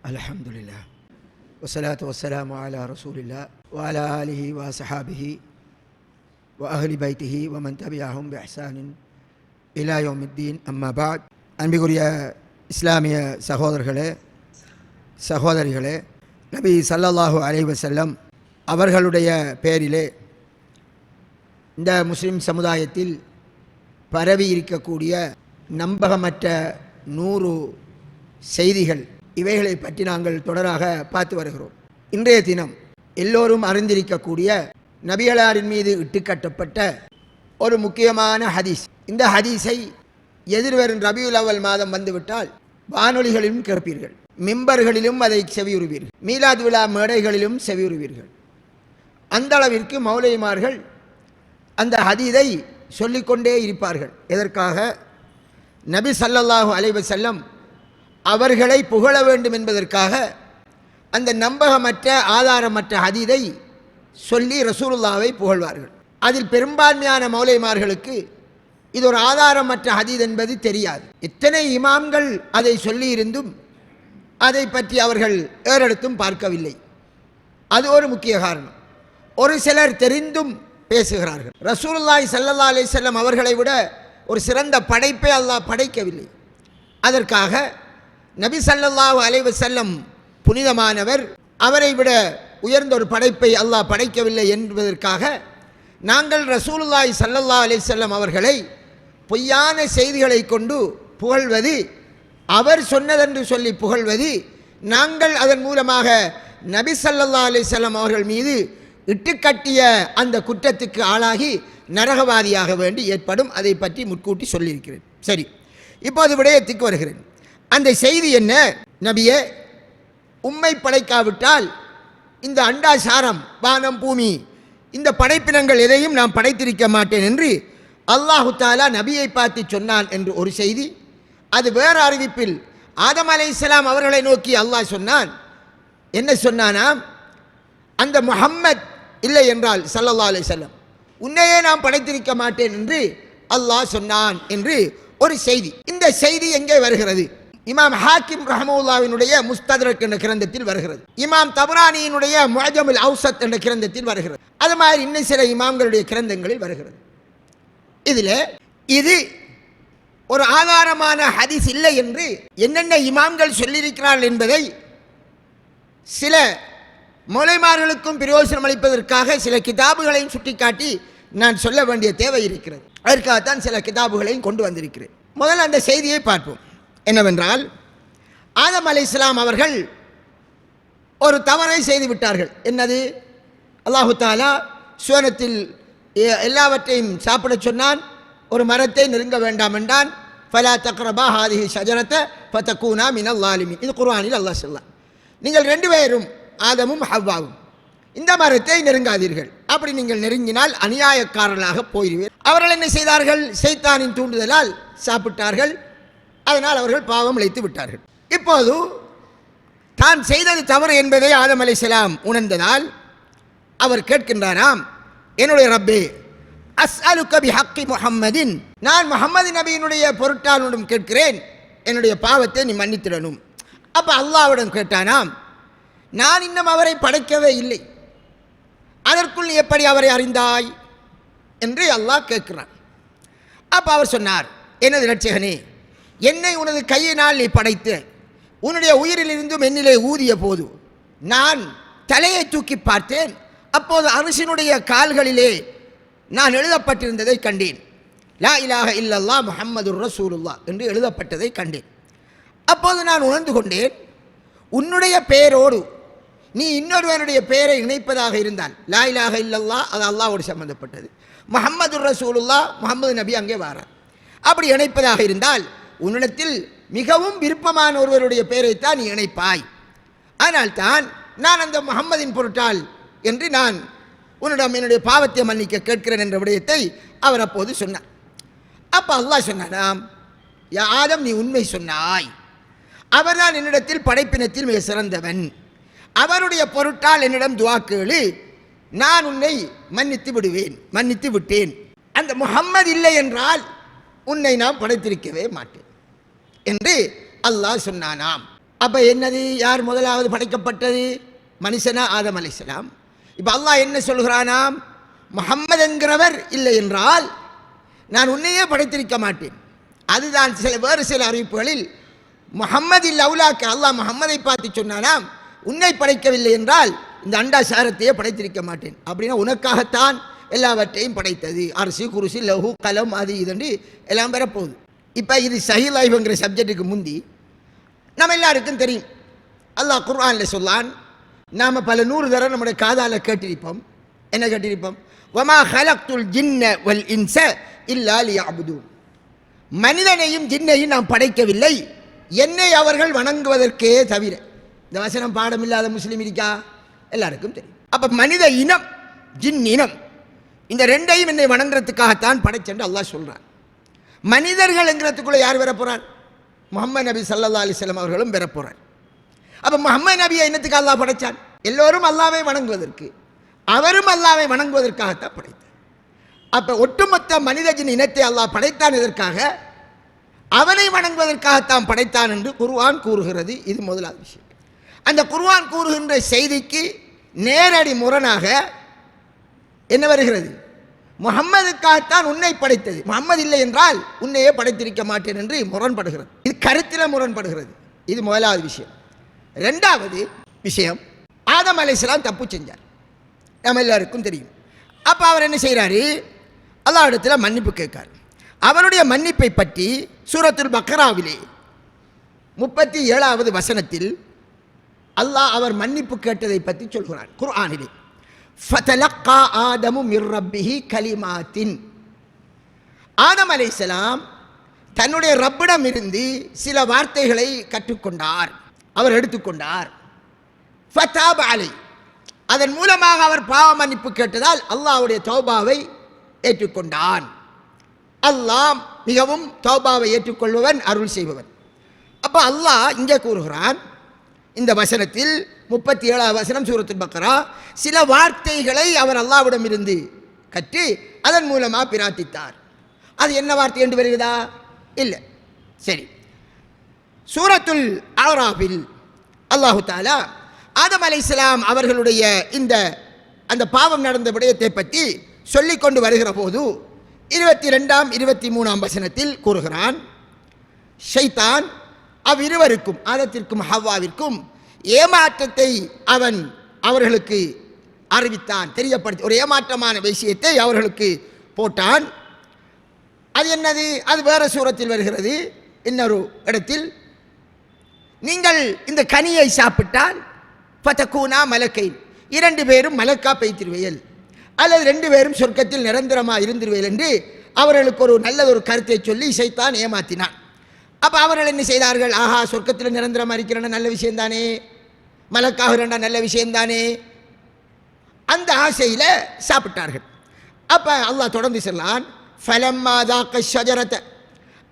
அல்ஹம்துலில்லாஹ் வஸ்ஸலாத்து வஸ்ஸலாமு அலா ரசூலில்லாஹ் வ அலா ஆலிஹி வ ஸஹாபிஹி வ அஹ்லி பைத்திஹி வ மன் தபிஅஹும் பி இஹ்சானின் இலா யௌமித்தீன். அம்மா பஅத். அன்பிற்குரிய இஸ்லாமிய சகோதரர்களே, சகோதரிகளே, நபி ஸல்லல்லாஹு அலைஹி வஸல்லம் அவர்களுடைய பெயரிலே இந்த முஸ்லிம் சமுதாயத்தில் பரவி இருக்கக்கூடிய நம்பகமற்ற 100 செய்திகள், இவைகளை பற்றி நாங்கள் தொடராக பார்த்து வருகிறோம். இன்றைய தினம் எல்லோரும் அறிந்திருக்கக்கூடிய நபிகளாரின் மீது இட்டுக்கட்டப்பட்ட ஒரு முக்கியமான ஹதீஸ். இந்த ஹதீஸை எதிர்வரும் ரபியுல் அவ்வல் மாதம் வந்துவிட்டால் வானொலிகளிலும் கேட்பீர்கள், மிம்பர்களிலும் அதை செவியுறுவீர்கள், மீலாது விழா மேடைகளிலும் செவியுறுவீர்கள். அந்த அளவிற்கு மௌலைமார்கள் அந்த ஹதீஸை சொல்லிக்கொண்டே இருப்பார்கள். எதற்காக? நபி ஸல்லல்லாஹு அலைஹி வஸல்லம் அவர்களை புகழ வேண்டும் என்பதற்காக அந்த நம்பகமற்ற ஆதாரமற்ற ஹதீஸை சொல்லி ரசூலுல்லாவை புகழ்வார்கள். அதில் பெரும்பான்மையான மௌலைமார்களுக்கு இது ஒரு ஆதாரமற்ற ஹதீஸ் என்பது தெரியாது. இத்தனை இமாம்கள் அதை சொல்லியிருந்தும் அதை பற்றி அவர்கள் ஏறெடுத்தும் பார்க்கவில்லை. அது ஒரு முக்கிய காரணம். ஒரு சிலர் தெரிந்தும் பேசுகிறார்கள். ரசூலுல்லாஹி ஸல்லல்லாஹு அலைஹி வஸல்லம் அவர்களை விட ஒரு சிறந்த படைப்பை அல்லாஹ் படைக்கவில்லை. அதற்காக நபி ஸல்லல்லாஹு அலைஹி வஸல்லம் புனிதமானவர், அவரை விட உயர்ந்த ஒரு படைப்பை அல்லாஹ் படைக்கவில்லை என்பதற்காக நாங்கள் ரசூலுல்லாஹி ஸல்லல்லாஹு அலைஹி வஸல்லம் அவர்களை பொய்யான செய்திகளை கொண்டு புகழ்வது, அவர் சொன்னதென்று சொல்லி புகழ்வது, நாங்கள் அதன் மூலமாக நபி ஸல்லல்லாஹு அலைஹி வஸல்லம் அவர்கள் மீது இட்டுக்கட்டிய அந்த குற்றத்துக்கு ஆளாகி நரகவாதியாக வேண்டி ஏற்படும். அதை பற்றி முன்கூட்டி சொல்லியிருக்கிறேன். சரி, இப்போது விடயத்துக்கு வருகிறேன். அந்த செய்தி என்ன? நபியே, உம்மை படைக்காவிட்டால் இந்த அண்டாசாரம், வானம், பூமி, இந்த படைப்பினங்கள் எதையும் நான் படைத்திருக்க மாட்டேன் என்று அல்லாஹு தஆலா நபியை பார்த்து சொன்னான் என்று ஒரு செய்தி. அது வேறு அறிவிப்பில் ஆதம் அலைஹிஸ்ஸலாம் அவர்களை நோக்கி அல்லாஹ் சொன்னான். என்ன சொன்னானாம்? அந்த முஹம்மத் இல்லை என்றால் ஸல்லல்லாஹு அலைஹி வஸல்லம், உன்னையே நான் படைத்திருக்க மாட்டேன் என்று அல்லாஹ் சொன்னான் என்று ஒரு செய்தி. இந்த செய்தி எங்கே வருகிறது? இமாம் ஹாக்கிம் ரஹ்மத்துல்லாஹினுடைய முஸ்தத்ரக் என்ற கிரந்தத்தில் வருகிறது. இமாம் தபரானியினுடைய முஅஜமுல் அவ்ஸத் என்ற கிரந்தத்தில் வருகிறது. அது மாதிரி இன்னும் சில இமாம்களுடைய கிரந்தங்களில் வருகிறது. இதில் இது ஒரு ஆதாரமான ஹதீஸ் இல்லை என்று என்னென்ன இமாம்கள் சொல்லியிருக்கிறார்கள் என்பதை சில மௌலைமார்களுக்கும் பிரயோசனம் அளிப்பதற்காக சில கிதாபுகளையும் சுட்டிக்காட்டி நான் சொல்ல வேண்டிய தேவை இருக்கிறது. அதற்காகத்தான் சில கிதாபுகளையும் கொண்டு வந்திருக்கிறேன். முதல்ல அந்த செய்தியை பார்ப்போம். என்னவென்றால், ஆதம் அலைஹிஸ்ஸலாம் அவர்கள் ஒரு தவறை செய்து விட்டார்கள். என்னது? அல்லாஹு தஆலா சுவனத்தில் எல்லாவற்றையும் சாப்பிட சொன்னான், ஒரு மரத்தை நெருங்க வேண்டாம் என்றான். ஃபலா தக்ரபா ஹாதிஹி ஷஜரத ஃபதகூனா மினல் ஸாலிமீன். இது குர்ஆனில் அல்லாஹ் சொல்றான். நீங்கள் 2 பேரும், ஆதமும் ஹவ்வாவும், இந்த மரத்தை நெருங்காதீர்கள். அப்படி நீங்கள் நெருங்கினால் அநியாயக்காரர்களாக போய்விடுவீர்கள். அவர்கள் என்ன செய்தார்கள்? ஷைத்தானின் தூண்டுதலால் சாப்பிட்டார்கள். அதனால் அவர்கள் பாவம் இழைத்து விட்டார்கள். இப்போது தான் செய்தது தவறு என்பதை ஆதம் அலைஹிஸ்ஸலாம் உணர்ந்ததால் அவர் கேட்கின்றாராம், என்னுடைய ரப்பே, அஸ்அலுக பிஹக்கி முஹம்மதின், நான் முஹம்மது நபியினுடைய பொருட்டால் உன்னிடம் கேட்கிறேன், என்னுடைய பாவத்தை நீ மன்னித்திடணும். அப்போ அல்லாஹ்விடம் கேட்டானாம், நான் இன்னும் அவரை படைக்கவே இல்லை, அதற்குள் நீ எப்படி அவரை அறிந்தாய் என்று அல்லாஹ் கேட்கிறான். அப்போ அவர் சொன்னார், எனது இரட்சகனே, என்னை உனது கையினால் நீ படைத்து உன்னுடைய உயிரிலிருந்தும் என்னிலே ஊதிய போது நான் தலையை தூக்கி பார்த்தேன். அப்போது அரிசினுடைய கால்களிலே நான் எழுதப்பட்டிருந்ததை கண்டேன். லா இலாஹ இல்லல்லாஹ் முஹம்மதுர் ரசூலுல்லாஹ் என்று எழுதப்பட்டதை கண்டேன். அப்போது நான் உணர்ந்து கொண்டேன், உன்னுடைய பெயரோடு நீ இன்னொருவனுடைய பெயரை இணைப்பதாக இருந்தால், லா இலாஹ இல்லல்லாஹ் அது அல்லாஹ்வோடு சம்பந்தப்பட்டது, முஹம்மதுர் ரசூலுல்லாஹ் முஹம்மது நபி அங்கே வாரார், அப்படி இணைப்பதாக இருந்தால் உன்னிடத்தில் மிகவும் விருப்பமான ஒருவருடைய பெயரைத்தான் நீ இணைப்பாய். ஆனால் தான் நான் அந்த முஹம்மதின் பொருட்டால் என்று நான் உன்னிடம் என்னுடைய பாவத்தை மன்னிக்க கேட்கிறேன் என்ற விடயத்தை அவர் அப்போது சொன்னார். அப்போ அல்லாஹ் சொன்னாராம், யா ஆதம், நீ உண்மை சொன்னாய், அவர்தான் என்னிடத்தில் படைப்பினத்தில் மிக சிறந்தவன், அவருடைய பொருட்டால் என்னிடம் துஆ கேளு, நான் உன்னை மன்னித்து விட்டேன். அந்த முஹம்மது இல்லை என்றால் உன்னை நான் படைத்திருக்கவே மாட்டேன் என்று அல்லாஹ் சொன்னானாம். அப்போ என்னது, யார் முதலாவது படைக்கப்பட்டது? மனுஷனா? ஆதம் அலைஹிஸ்ஸலாம். இப்போ அல்லாஹ் என்ன சொல்கிறானாம், முஹம்மது என்கிறவர் இல்லை என்றால் நான் உன்னையே படைத்திருக்க மாட்டேன். அதுதான் வேறு சில அறிவிப்புகளில் முஹம்மதில் அவுலாக்க, அல்லாஹ் முஹம்மதை பார்த்து சொன்னானாம், உன்னை படைக்கவில்லை என்றால் இந்த அண்டாசாரத்தையே படைத்திருக்க மாட்டேன். அப்படின்னா உனக்காகத்தான் எல்லாவற்றையும் படைத்தது. அரிசி குருசி லஹு கலம் அது இதன்று எல்லாம் பெறப்போகுது. இப்போ இது சஹீஹ் லைஃப்ங்கிற சப்ஜெக்டுக்கு முந்தி நம்ம எல்லாருக்கும் தெரியும், அல்லாஹ் குர்ஆனில் சொல்லான், நாம் பல 100 தடவை நம்முடைய காதால் கேட்டிருப்போம். என்ன கேட்டிருப்போம்? வமா ஹலக்துல் ஜின்ன வல் இன்ஸ இல்லா லியஅபுதூன். மனிதனையும் ஜின்னையும் நாம் படைக்கவில்லை என்னை அவர்கள் வணங்குவதற்கே தவிர. இந்த வசனம் பாடம் இல்லாத முஸ்லீம் இருக்கா? எல்லாருக்கும் தெரியும். அப்போ மனித இனம் ஜின் இனம் இந்த ரெண்டையும் என்னை வணங்குறதுக்காகத்தான் படைச்சென்று அல்லாஹ் சொல்கிறான். மனிதர்கள் என்கிறதுக்குள்ளே யார் பெற போகிறார்? முஹம்மது நபி ஸல்லல்லாஹு அலைஹி வஸல்லம் அவர்களும் பெற போகிறார். அப்போ முஹம்மது நபியை என்னத்துக்கு அல்லாஹ் படைச்சான்? எல்லோரும் அல்லாஹ்வை வணங்குவதற்கு, அவரும் அல்லாஹ்வை வணங்குவதற்காகத்தான் படைத்தார். அப்போ ஒட்டுமொத்த மனித ஜின் இனத்தை அல்லாஹ் படைத்தான் எதற்காக? அவனை வணங்குவதற்காகத்தான் படைத்தான் என்று குர்ஆன் கூறுகிறது. இது முதலாவது விஷயம். அந்த குர்ஆன் கூறுகின்ற செய்திக்கு நேரடி முரணாக என்ன வருகிறது? முஹம்மதுக்காகத்தான் உன்னை படைத்தது, முஹம்மது இல்லை என்றால் உன்னையே படைத்திருக்க மாட்டேன் என்று முரண்படுகிறது. இது கருத்தில் முரண்படுகிறது. இது முதலாவது விஷயம். ரெண்டாவது விஷயம், ஆதம் அலைஹிஸ்ஸலாம் தப்பு செஞ்சார், நம்ம எல்லாருக்கும் தெரியும். அப்போ அவர் என்ன செய்கிறாரு? அல்லாஹ் இடத்துல மன்னிப்பு கேட்கார். அவருடைய மன்னிப்பை பற்றி சூரத்துல் பக்ராவிலே 37வது வசனத்தில் அல்லாஹ் அவர் மன்னிப்பு கேட்டதை பற்றி சொல்கிறான் குர்ஆனிலே. ஃபதலக்கா ஆதமு மிர் ரப்பிஹி கலிமாத்தின். ஆதம் அலைஹிஸ்ஸலாம் தன்னுடைய ரப்பிடம் இருந்து சில வார்த்தைகளை கற்றுக்கொண்டார், அவர் எடுத்துக்கொண்டார். ஃபதாப அலை, அதன் மூலமாக அவர் பாவ மன்னிப்பு கேட்டதால் அல்லாஹ்வுடைய தௌபாவை ஏற்றுக்கொண்டான். அல்லாஹ் மிகவும் தௌபாவை ஏற்றுக்கொள்பவன், அருள் செய்பவன். அப்போ அல்லாஹ் இங்கே கூறுகிறான் இந்த வசனத்தில் 37வது வசனம் சூரத்துல் பக்ரா, சில வார்த்தைகளை அவர் அல்லாஹ்விடம் இருந்து கற்று அதன் மூலமாக பிரார்த்தித்தார். அது என்ன வார்த்தை என்று வருகிறதா? இல்லை. சரி, சூரத்துல் ஆராஃபில் அல்லாஹு தஆலா ஆதம் அலைஹிஸ்ஸலாம் அவர்களுடைய அந்த பாவம் நடந்த விடயத்தை பற்றி சொல்லிக்கொண்டு வருகிற போது 22ஆம் 23ஆம் வசனத்தில் கூறுகிறான், ஷைத்தான் அவ்விருவருக்கும், ஆதத்திற்கும் ஹவ்வாவிற்கும் ஏமாற்றத்தை அவர்களுக்கு அறிவித்தான், தெரியப்படுத்தி ஒரு ஏமாற்றமான விஷயத்தை அவர்களுக்கு போட்டான். அது என்னது? அது வேற சூரத்தில் வருகிறது. இன்னொரு இடத்தில், நீங்கள் இந்த கனியை சாப்பிட்டால் ஃபதகூனா மலக்கைன், 2 பேரும் மலக்கா பெய்திருவையல், அல்லது 2 பேரும் சொர்க்கத்தில் நிரந்தரமாக இருந்திருவையல் என்று அவர்களுக்கு ஒரு நல்லதொரு கருத்தை சொல்லி ஷைத்தான் ஏமாற்றினான். அப்போ அவர்கள் என்ன செய்தார்கள்? ஆஹா, சொர்க்கத்தில் நிரந்தரமாக இருக்கிற நல்ல விஷயம்தானே, மலக்காகிறண்டா நல்ல விஷயம்தானே, அந்த ஆசையில் சாப்பிட்டார்கள். அப்போ அல்லாஹ் தொடர்ந்து சொன்னான், ஃபலம்மா தாக்க ஷஜரத,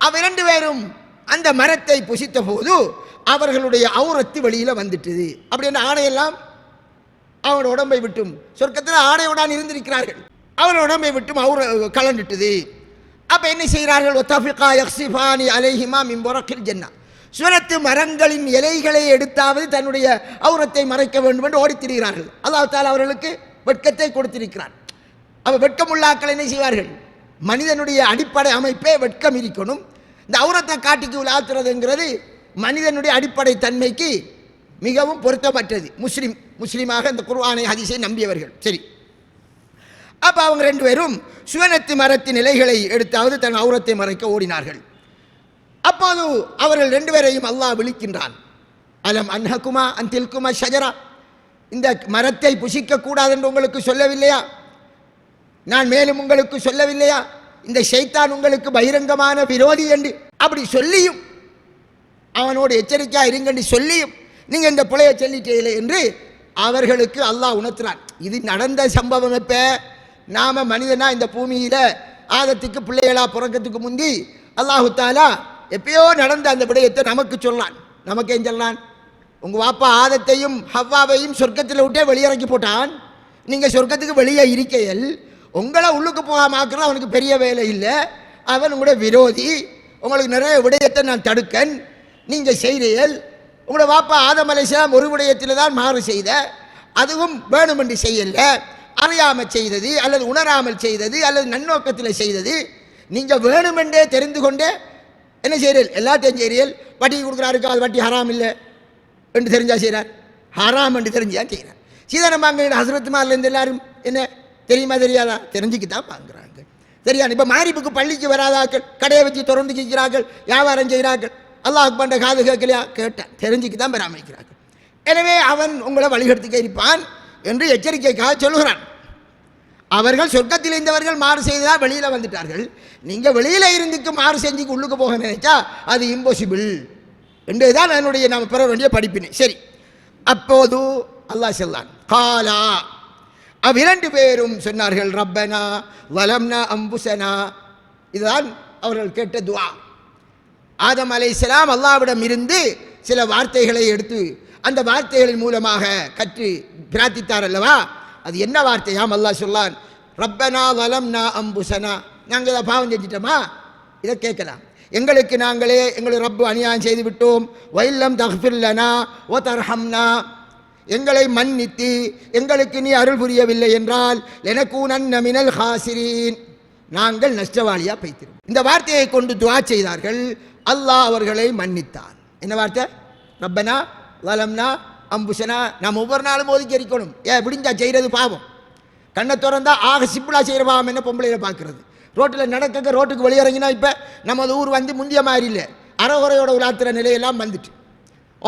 அவ 2 பேரும் அந்த மரத்தை புசித்த போது அவர்களுடைய ஔரத்து வெளியில் வந்துட்டுது. அப்படின்ற ஆடையெல்லாம் அவனோட உடம்பை விட்டும், சொர்க்கத்தில் ஆடையுடன் இருந்திருக்கிறார்கள், அவரோட உடம்பை விட்டும் கலந்துட்டுது. அப்போ என்ன செய்கிறார்கள்? ஒத்தஃபிகா யக்ஸிஃபானி அலைஹிமா மின் வரக்கில் ஜன்னா, சுவனத்து மரங்களின் இலைகளை எடுத்தாவது தன்னுடைய ஔரத்தை மறைக்க வேண்டும் என்று ஓடித்திருக்கிறார்கள். அல்லாஹ் தஆலா அவர்களுக்கு வெட்கத்தை கொடுத்திருக்கிறார். அப்போ வெட்கமுள்ளாக்கள் என்ன செய்வார்கள்? மனிதனுடைய அடிப்படை அமைப்பே வெட்கம் இருக்கணும். இந்த ஔரத்தை காட்டிக்கு உலாத்துறதுங்கிறது மனிதனுடைய அடிப்படை தன்மைக்கு மிகவும் பொருத்தமற்றது. முஸ்லீமாக இந்த குர்ஆனை ஹதீஸை நம்பியவர்கள். சரி, அப்போ அவங்க 2 பேரும் சுவனத்து மரத்தின் இலைகளை எடுத்தாவது தன் ஔரத்தை மறைக்க ஓடினார்கள். அப்போது அவர்கள் 2 பேரையும் அல்லாஹ் விழிக்கின்றான். அலம் அன்ஹகுமா அன்தில்குமா ஷஜரா, இந்த மரத்தை புசிக்க கூடாது என்று உங்களுக்கு சொல்லவில்லையா? நான் மேலும் உங்களுக்கு சொல்லவில்லையா? இந்த ஷைத்தான் உங்களுக்கு பகிரங்கமான விரோதி என்று அப்படி சொல்லியும், அவனோடு எச்சரிக்கையாக இருங்கன்னு சொல்லியும் நீங்கள் இந்த பிழையை சொல்லிட்டீங்களே என்று அவர்களுக்கு அல்லாஹ் உணர்த்துறான். இது நடந்த சம்பவம். எப்போ நாம் மனிதனா இந்த பூமியில் ஆதத்துக்கு பிள்ளைகளா பிறக்கிறதுக்கு முந்தி அல்லாஹு தஆலா எப்பயோ நடந்த அந்த விடயத்தை நமக்கு சொல்லலாம். நமக்கு ஏன் சொல்லலாம்? உங்கள் வாப்பா ஆதத்தையும் ஹவ்வாவையும் சொர்க்கத்தில் விட்டே வெளியிறக்கி போட்டான். நீங்கள் சொர்க்கத்துக்கு வெளியே இருக்கையில் உங்களை உள்ளுக்கு போகாமக்கிறது அவனுக்கு பெரிய வேலை இல்லை, அவன் உங்களோட விரோதி. உங்களுக்கு நிறைய விடயத்தை நான் தடுக்கன், நீங்கள் செய்கிறீர்கள், உங்களோட வாப்பா ஆதம் அலைஹிஸ்ஸலாம் ஒரு விடயத்தில் தான் மாறு செய்த, அதுவும் வேணுமென்று செய்யல, அறியாமல் செய்தது அல்லது உணராமல் செய்தது அல்லது நன்னோக்கத்தில் செய்தது. நீங்கள் வேணுமென்றே தெரிந்து கொண்டே என்ன செய்கிறீர்கள்? எல்லாத்தையும் செய்கிறீர்கள். வட்டி கொடுக்குறாருக்கு அது வட்டி ஹராம் இல்லை என்று தெரிஞ்சா செய்கிறார், ஹராம் என்று தெரிஞ்சா செய்கிறார். சீதனம் வாங்க ஹசரத்துமார்லேருந்து எல்லாரும் என்ன தெரியுமா தெரியாதா? தெரிஞ்சுக்கு தான் வாங்குறாங்க. சரியா? இப்போ மாரிப்புக்கு பள்ளிக்கு வராதாக்கள் கடையை வச்சு தொடர்ந்து கேட்கிறார்கள், வியாபாரம் செய்கிறார்கள். அல்லாஹ் பண்ற காது கேட்கலையா? கேட்டான், தெரிஞ்சுக்கு தான் பராமரிக்கிறார்கள். எனவே அவன் உங்களை வழிகெடுத்துக்க இருப்பான் என்று எச்சரிக்கைக்காக சொல்லுகிறான். அவர்கள் சொர்க்கத்தில் இருந்தவர்கள் மாறு செய்ததால் வெளியில் வந்துட்டார்கள். நீங்கள் வெளியில் இருந்துக்கு மாறு செஞ்சுக்கு உள்ளுக்கு போக நினைச்சா அது இம்பாசிபிள் என்றுதான் என்னுடைய நாம் பெற வேண்டிய படிப்பினை. சரி, அப்போது அல்லாஹ் சொல்லான், காலா, அவ்விரண்டு பேரும் சொன்னார்கள், ரப்பனா வலம்னா அம்புசனா. இதுதான் அவர்கள் கேட்ட துஆ. ஆதம் அலைஹிஸ்ஸலாம் அல்லாஹ்விடம் இருந்து சில வார்த்தைகளை எடுத்து அந்த வார்த்தைகளின் மூலமாக கற்று பிரார்த்தித்தார் அல்லவா? அது என்ன வார்த்தையாம்? அல்லாஹ் சொல்லான், ரப்பனா வலம்னா அம்புசனா. நாங்கள் இதை பாவம் செஞ்சிட்டோமா? இதை கேட்கலாம். எங்களுக்கு நாங்களே எங்களுக்கு ரப்பு அநியாயம் செய்து விட்டோம். வைல்லம் தஃபிர்லனா ஓ தர்ஹம்னா, எங்களை மன்னித்து எங்களுக்கு நீ அருள் புரியவில்லை என்றால் லனகூனன்ன மினல் ஹாசிரீன், நாங்கள் நஷ்டவாளியா போய்த்திரும். இந்த வார்த்தையை கொண்டு துஆ செய்தார்கள். அல்லாஹ் அவர்களை மன்னித்தான். என்ன வார்த்தை? ரப்பனா வலம்னா அம்புசனா. நாம் ஒவ்வொரு நாளும் ஒதுக்கி இருக்கணும். விடிஞ்சா செய்கிறது பாவம். கண்ணை திறந்தா ஆக சிம்பிளாக செய்கிற பாவம் என்ன? பொம்பளையில் பார்க்குறது. ரோட்டில் நடக்க ரோட்டுக்கு வெளியிறங்கினா இப்போ நமது ஊர் வந்து முந்திய மாதிரி இல்லை, அறகுறையோட உலாத்துற நிலையெல்லாம் வந்துட்டு.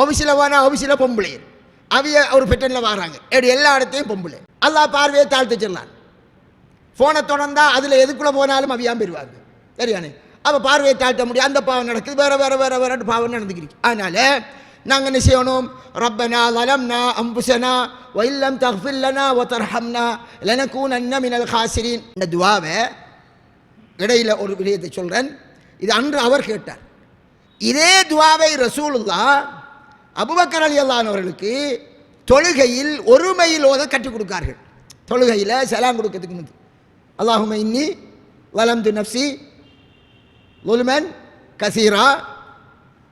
ஆஃபீஸில் போனால் ஆஃபீஸில் பொம்பளை, அவைய ஒரு பெட்டனில் வராங்க, எப்படி எல்லா இடத்தையும் பொம்பளை. அல்லாஹ் பார்வையை தாழ்த்து சொல்லலாம். ஃபோனை தொடர்ந்தா அதில் எதுக்குள்ளே போனாலும் அவையாம் பெறுவாங்க. சரியானே? அப்போ பார்வையை தாழ்த்த முடியும். அந்த பாவம் நடக்குது, வேறு வேறு வேறு வேறு பாவம் நடந்துக்கிறீங்க. அதனால் நாங்கள் என்ன செய்யணும்? ரப்பனா வலம்னா அம்புசனா வைல்லம் தஃபில்லனா வ தர்ஹம்னா லனகூனன்ன மினல் ஹாசிரீன். இந்த துஆவை இடையில் ஒரு விடயத்தை சொல்கிறேன். இது அன்று அவர் கேட்டார். இதே துஆவை ரசூலுல்லாஹ் அபூபக்கர் ரலியல்லாஹு அவர்களுக்கு தொழுகையில் ஒருமையில் ஓத கற்றுக் கொடுக்கார்கள். தொழுகையில் சலாம் கொடுக்கிறதுக்கு முந்தி, அல்லாஹும்ம இன்னி வலம்து நஃப்ஸி ظلمًا كثيرا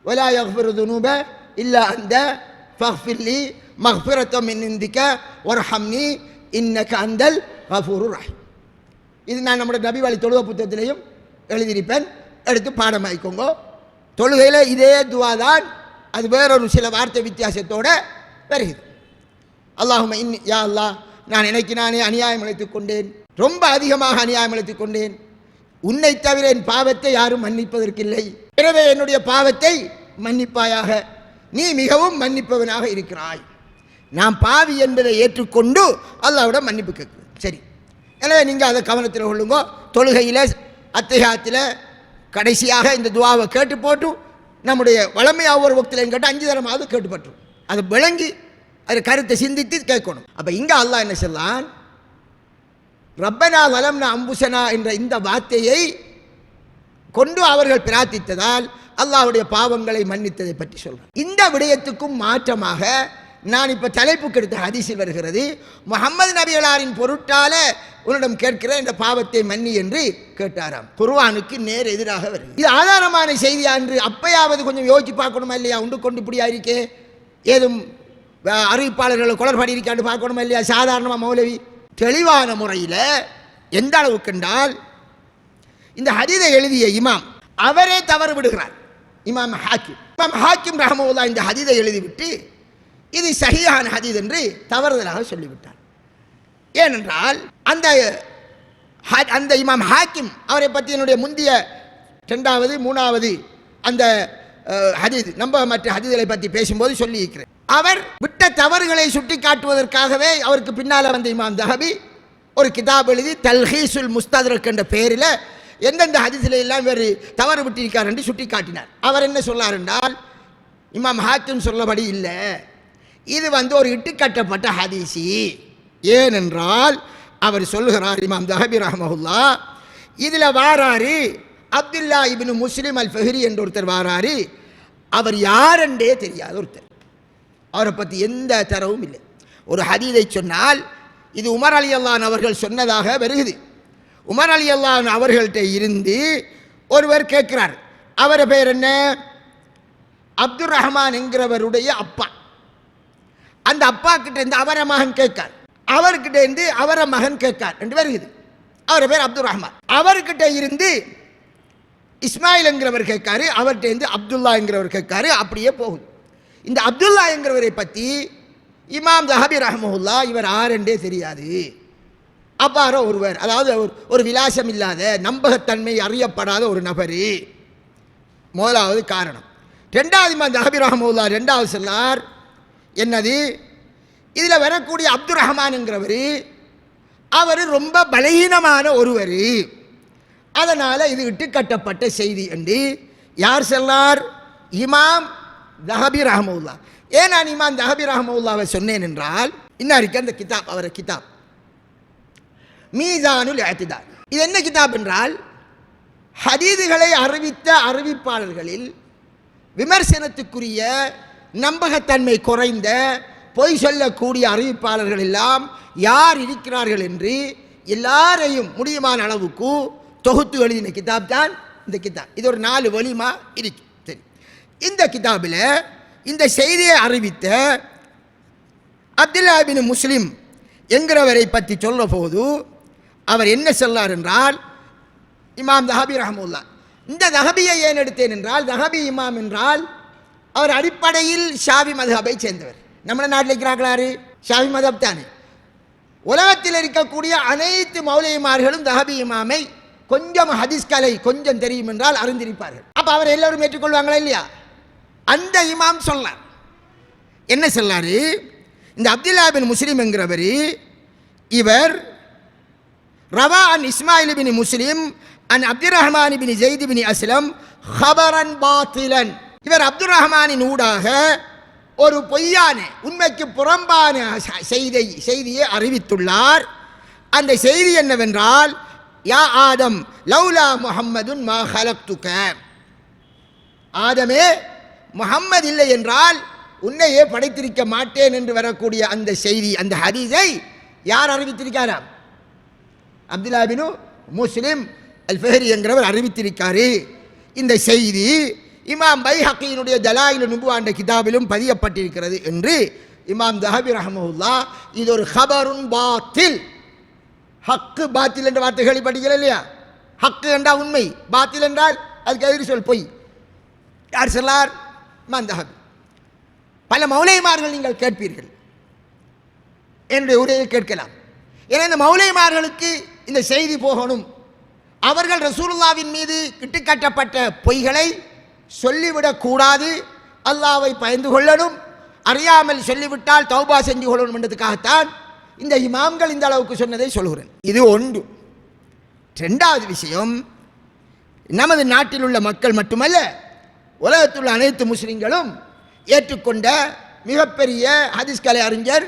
ولا يغفر الذنوب إلا أنت فاغفر لي مغفرة من عندك وارحمني إنك أنت الغفور الرحيم. இது நான் நம்முடைய நபி வழி தொழுகை புத்தகத்திலையும் எழுதியிருப்பேன், எடுத்து பாடமாயிக்கோங்க. தொழுகையில் இதே துஆ தான், அது வேறொரு சில வார்த்தை வித்தியாசத்தோடு வருகிறது. அல்லாஹும்ம இன்னி, யா அல்லாஹ், நான் எனக்கு நானே அநியாயம் இழைத்துக் கொண்டேன், ரொம்ப அதிகமாக அநியாயம் இழைத்துக் கொண்டேன். உன்னை தவிர என் பாவத்தை யாரும் மன்னிப்பதற்கில்லை. எனவே என்னுடைய பாவத்தை மன்னிப்பாயாக, நீ மிகவும் மன்னிப்பவனாக இருக்கிறாய். நான் பாவி என்பதை ஏற்றுக்கொண்டு அல்லாஹ்விடம் மன்னிப்பு கேட்குறேன். சரி, எனவே நீங்கள் அதை கவனத்தில் கொள்ளுங்க. தொழுகையில் அத்திஹியாத்தில் கடைசியாக இந்த துஆவை கேட்டு போட்டு நம்முடைய வளமையாக ஒரு வக்தில் கேட்டால் 5 தரமாவது கேட்டுப்பட்டுரும். அதை விளங்கி அது கருத்தை சிந்தித்து கேட்கணும். அப்போ இங்கே அல்லாஹ் என்ன சொல்லலாம்? ரப்பனா வலம்னா அம்புசனா என்ற இந்த வார்த்தையை கொண்டு அவர்கள் பிரார்த்தித்ததால் அல்லாஹ்வுடைய பாவங்களை மன்னித்ததை பற்றி சொல்கிறேன். இந்த விடயத்துக்கும் மாற்றமாக நான் இப்போ தலைப்புக்கு எடுத்த ஹதீஸில் வருகிறது, முஹம்மது நபிகளாரின் பொருட்டால உன்னிடம் கேட்கிற இந்த பாவத்தை மன்னி என்று கேட்டாராம். குர்ஆனுக்கு நேர் எதிராக வருது. இது ஆதாரமான செய்தியா என்று அப்பயாவது கொஞ்சம் யோசிச்சு பார்க்கணுமா இல்லையா? உண்டு கொண்டு இப்படியா இருக்கே, ஏதும் அறிவிப்பாளர்களை குளறுபடி இருக்கான்னு பார்க்கணுமா இல்லையா? சாதாரணமாக மௌலவி தெளிவான முறையில் எந்த அளவுக்கு என்றால், இந்த ஹதீஸை எழுதிய இமாம் அவரே தவறு விடுகிறார். இமாம் ஹாக்கிம் ரஹ்மத்துல்லாஹ் இந்த ஹதீஸை எழுதிவிட்டு இது சஹீஹான ஹதீஸ் என்று தவறுதலாக சொல்லிவிட்டார். ஏனென்றால் அந்த இமாம் ஹாக்கிம் அவரை பற்றி என்னுடைய முந்திய 2வது 3வது அந்த ஹதீஸ் நம்ம மற்ற ஹதீஸ்களை பற்றி பேசும்போது சொல்லி இருக்கிறேன். அவர் விட்ட தவறுகளை சுட்டி காட்டுவதற்காகவே அவருக்கு பின்னால் வந்த இமாம் தஹபி ஒரு கிதாப் எழுதி தல்ஹீசுல் முஸ்தத்ரக் என்ற பெயரில் எந்தெந்த ஹதீஸில் எல்லாம் வேறு தவறு விட்டிருக்கார் என்று சுட்டி காட்டினார். அவர் என்ன சொன்னார் என்றால், இமாம் ஹாக்கிம் சொல்லபடி இல்லை, இது ஒரு இட்டுக்கட்டப்பட்ட ஹதீஸி. ஏனென்றால் அவர் சொல்லுகிறார், இமாம் தஹபி ரஹ்மஹுல்லாஹ், இதில் வாராரு அப்துல்லா இப்னு முஸ்லிம் அல் ஃபஹ்ரி என்ற ஒருத்தர் வாராரு. அவர் யாரென்றே தெரியாத ஒருத்தர், அவரை பற்றி எந்த தரவும் இல்லை. ஒரு ஹதீஸை சொன்னால் இது உமர் ரலியல்லாஹு அவர்கள் சொன்னதாக வருகிறது. உமர் ரலியல்லாஹு அவர்கள்ட்ட இருந்து ஒருவர் கேட்கிறார், அவர் பெயர் என்ன? அப்துல் ரஹ்மான் என்கிறவருடைய அப்பா. அந்த அப்பா கிட்ட இருந்து அவர மகன் கேட்கார், அவர்கிட்ட இருந்து அவர மகன் கேட்கார் என்று வருகிறது. அவர் பேர் அப்துல் ரஹ்மான். அவர்கிட்ட இருந்து இஸ்மாயில் என்கிறவர் கேட்காரு, அவர்கிட்ட இருந்து அப்துல்லா என்கிறவர் கேட்காரு. அப்படியே போகுது. இந்த அப்துல்லா என்கிறவரை பற்றி இமாம் தஹபி ரஹ்மஹுல்லா இவர் ஆரெண்டே தெரியாது, அப்பார ஒருவர், அதாவது ஒரு விலாசம் இல்லாத நம்பகத்தன்மை அறியப்படாத ஒரு நபர். முதலாவது காரணம். ரெண்டாவது இமாம் தஹபி ரஹ்மஹுல்லா ரெண்டாவது சொன்னார் என்னது, இதில் வரக்கூடிய அப்துல் ரஹ்மான் என்கிறவர் அவர் ரொம்ப பலகீனமான ஒருவர், அதனால் இது இட்டுக்கட்டப்பட்ட செய்தி என்று யார் சொன்னார்? இமாம் தஹபி ரஹ்மஹுல்லா. ஏன் நான் இமாம் தஹபி ரஹ்மஹுல்லாவை சொன்னேன் என்றால், இன்னாருக்கு அந்த கிதாப், அவரை கிதாப் மீசானுல் இஅ்திதால். இது என்ன கிதாப் என்றால், ஹதீதுகளை அறிவித்த அறிவிப்பாளர்களில் விமர்சனத்துக்குரிய நம்பகத்தன்மை குறைந்த பொய் சொல்லக்கூடிய அறிவிப்பாளர்கள் எல்லாம் யார் இருக்கிறார்கள் என்று எல்லாரையும் முடியுமான அளவுக்கு தொகுத்து எழுதின கிதாப் தான் இந்த கிதாப். இது ஒரு 4 வலிமா இருக்கு. சரி, இந்த கிதாபில் இந்த செய்தியை அறிவித்த அப்துல்லா பின் முஸ்லிம் என்கிறவரை பற்றி சொல்ல போது அவர் என்ன சொன்னார் என்றால், இமாம் தஹபி ரஹ்மஹுல்லா. இந்த தஹபியை ஏன் எடுத்தேன் என்றால், தஹபி இமாம் என்றால் அவர் அடிப்படையில் ஷாஃபி மذஹபை சேர்ந்தவர். நம்ம நாட்டில் இருக்கிறார்களாரு ஷாஃபி மذஹப் தானே. உலகத்தில் இருக்கக்கூடிய அனைத்து மௌலவிமார்களும் தஹபி இமாமை கொஞ்சம் ஹதீஸ் கலை கொஞ்சம் தெரியும் என்றால் அறிந்திருப்பார்கள். அப்போ அவர் எல்லோரும் ஏற்றுக்கொள்வாங்களா இல்லையா? அந்த இமாம் சொன்னார், என்ன சொன்னார், இந்த அப்துல்லா பின் முஸ்லிம் என்கிறவர் இவர் ரவா அன் இஸ்மாயில் பின் முஸ்லிம் அன் அப்துல் ரஹ்மான் பின் ஜெயித் பின் அஸ்லம் ஹபரன் பாத்திலன். இவர் அப்துல் ரஹ்மானின் ஊடாக ஒரு பொய்யான உண்மைக்கு புறம்பான செய்தியை அறிவித்துள்ளார். அந்த செய்தி என்னவென்றால், யா ஆதம் லௌலா முஹம்மதுன் மா ஹலக்துக, ஆதமே முஹம்மது இல்லை என்றால் உன்னையே படைத்திருக்க மாட்டேன் என்று வரக்கூடிய அந்த செய்தி, அந்த ஹதீஸை யார் அறிவித்திருக்காராம்? அப்துல்லா பின் முஸ்லிம் அல் ஃபஹரி என்கிறவர் அறிவித்திருக்காரு. இந்த செய்தி இமாம் பைஹக்கியினுடைய தலாயிலு நுபுவா என்ற கிதாபிலும் பதியப்பட்டிருக்கிறது என்று இமாம் தஹபி ரஹ்மஹுல்லா இது ஒரு ஹபருன் பாத்தில், ஹக்கு பாத்தில் என்ற வார்த்தைகளை படிக்கல இல்லையா? ஹக்கு என்றால் உண்மை, பாத்தில் என்றால் அதுக்கு எதிரி சொல் பொய். யார் சொல்லார்? இமாம் தஹபி. பல மௌலைமார்கள் நீங்கள் கேட்பீர்கள், என்னுடைய உரையை கேட்கலாம். ஏன்னா இந்த மௌலைமார்களுக்கு இந்த செய்தி போகணும், அவர்கள் ரசூலுல்லாவின் மீது இட்டுக்கட்டப்பட்ட பொய்களை சொல்லிவிடக்கூடாது, அல்லாவை பயந்து கொள்ளணும், அறியாமல் சொல்லிவிட்டால் தௌபா செஞ்சு கொள்ளணும் என்றதுக்காகத்தான் இந்த இமாம்கள் இந்த அளவுக்கு சொன்னதை சொல்கிறேன். இது ஒன்று. ரெண்டாவது விஷயம், நமது நாட்டில் உள்ள மக்கள் மட்டுமல்ல, உலகத்தில் உள்ள அனைத்து முஸ்லிம்களும் ஏற்றுக்கொண்ட மிகப்பெரிய ஹதீஸ் கலை அறிஞர்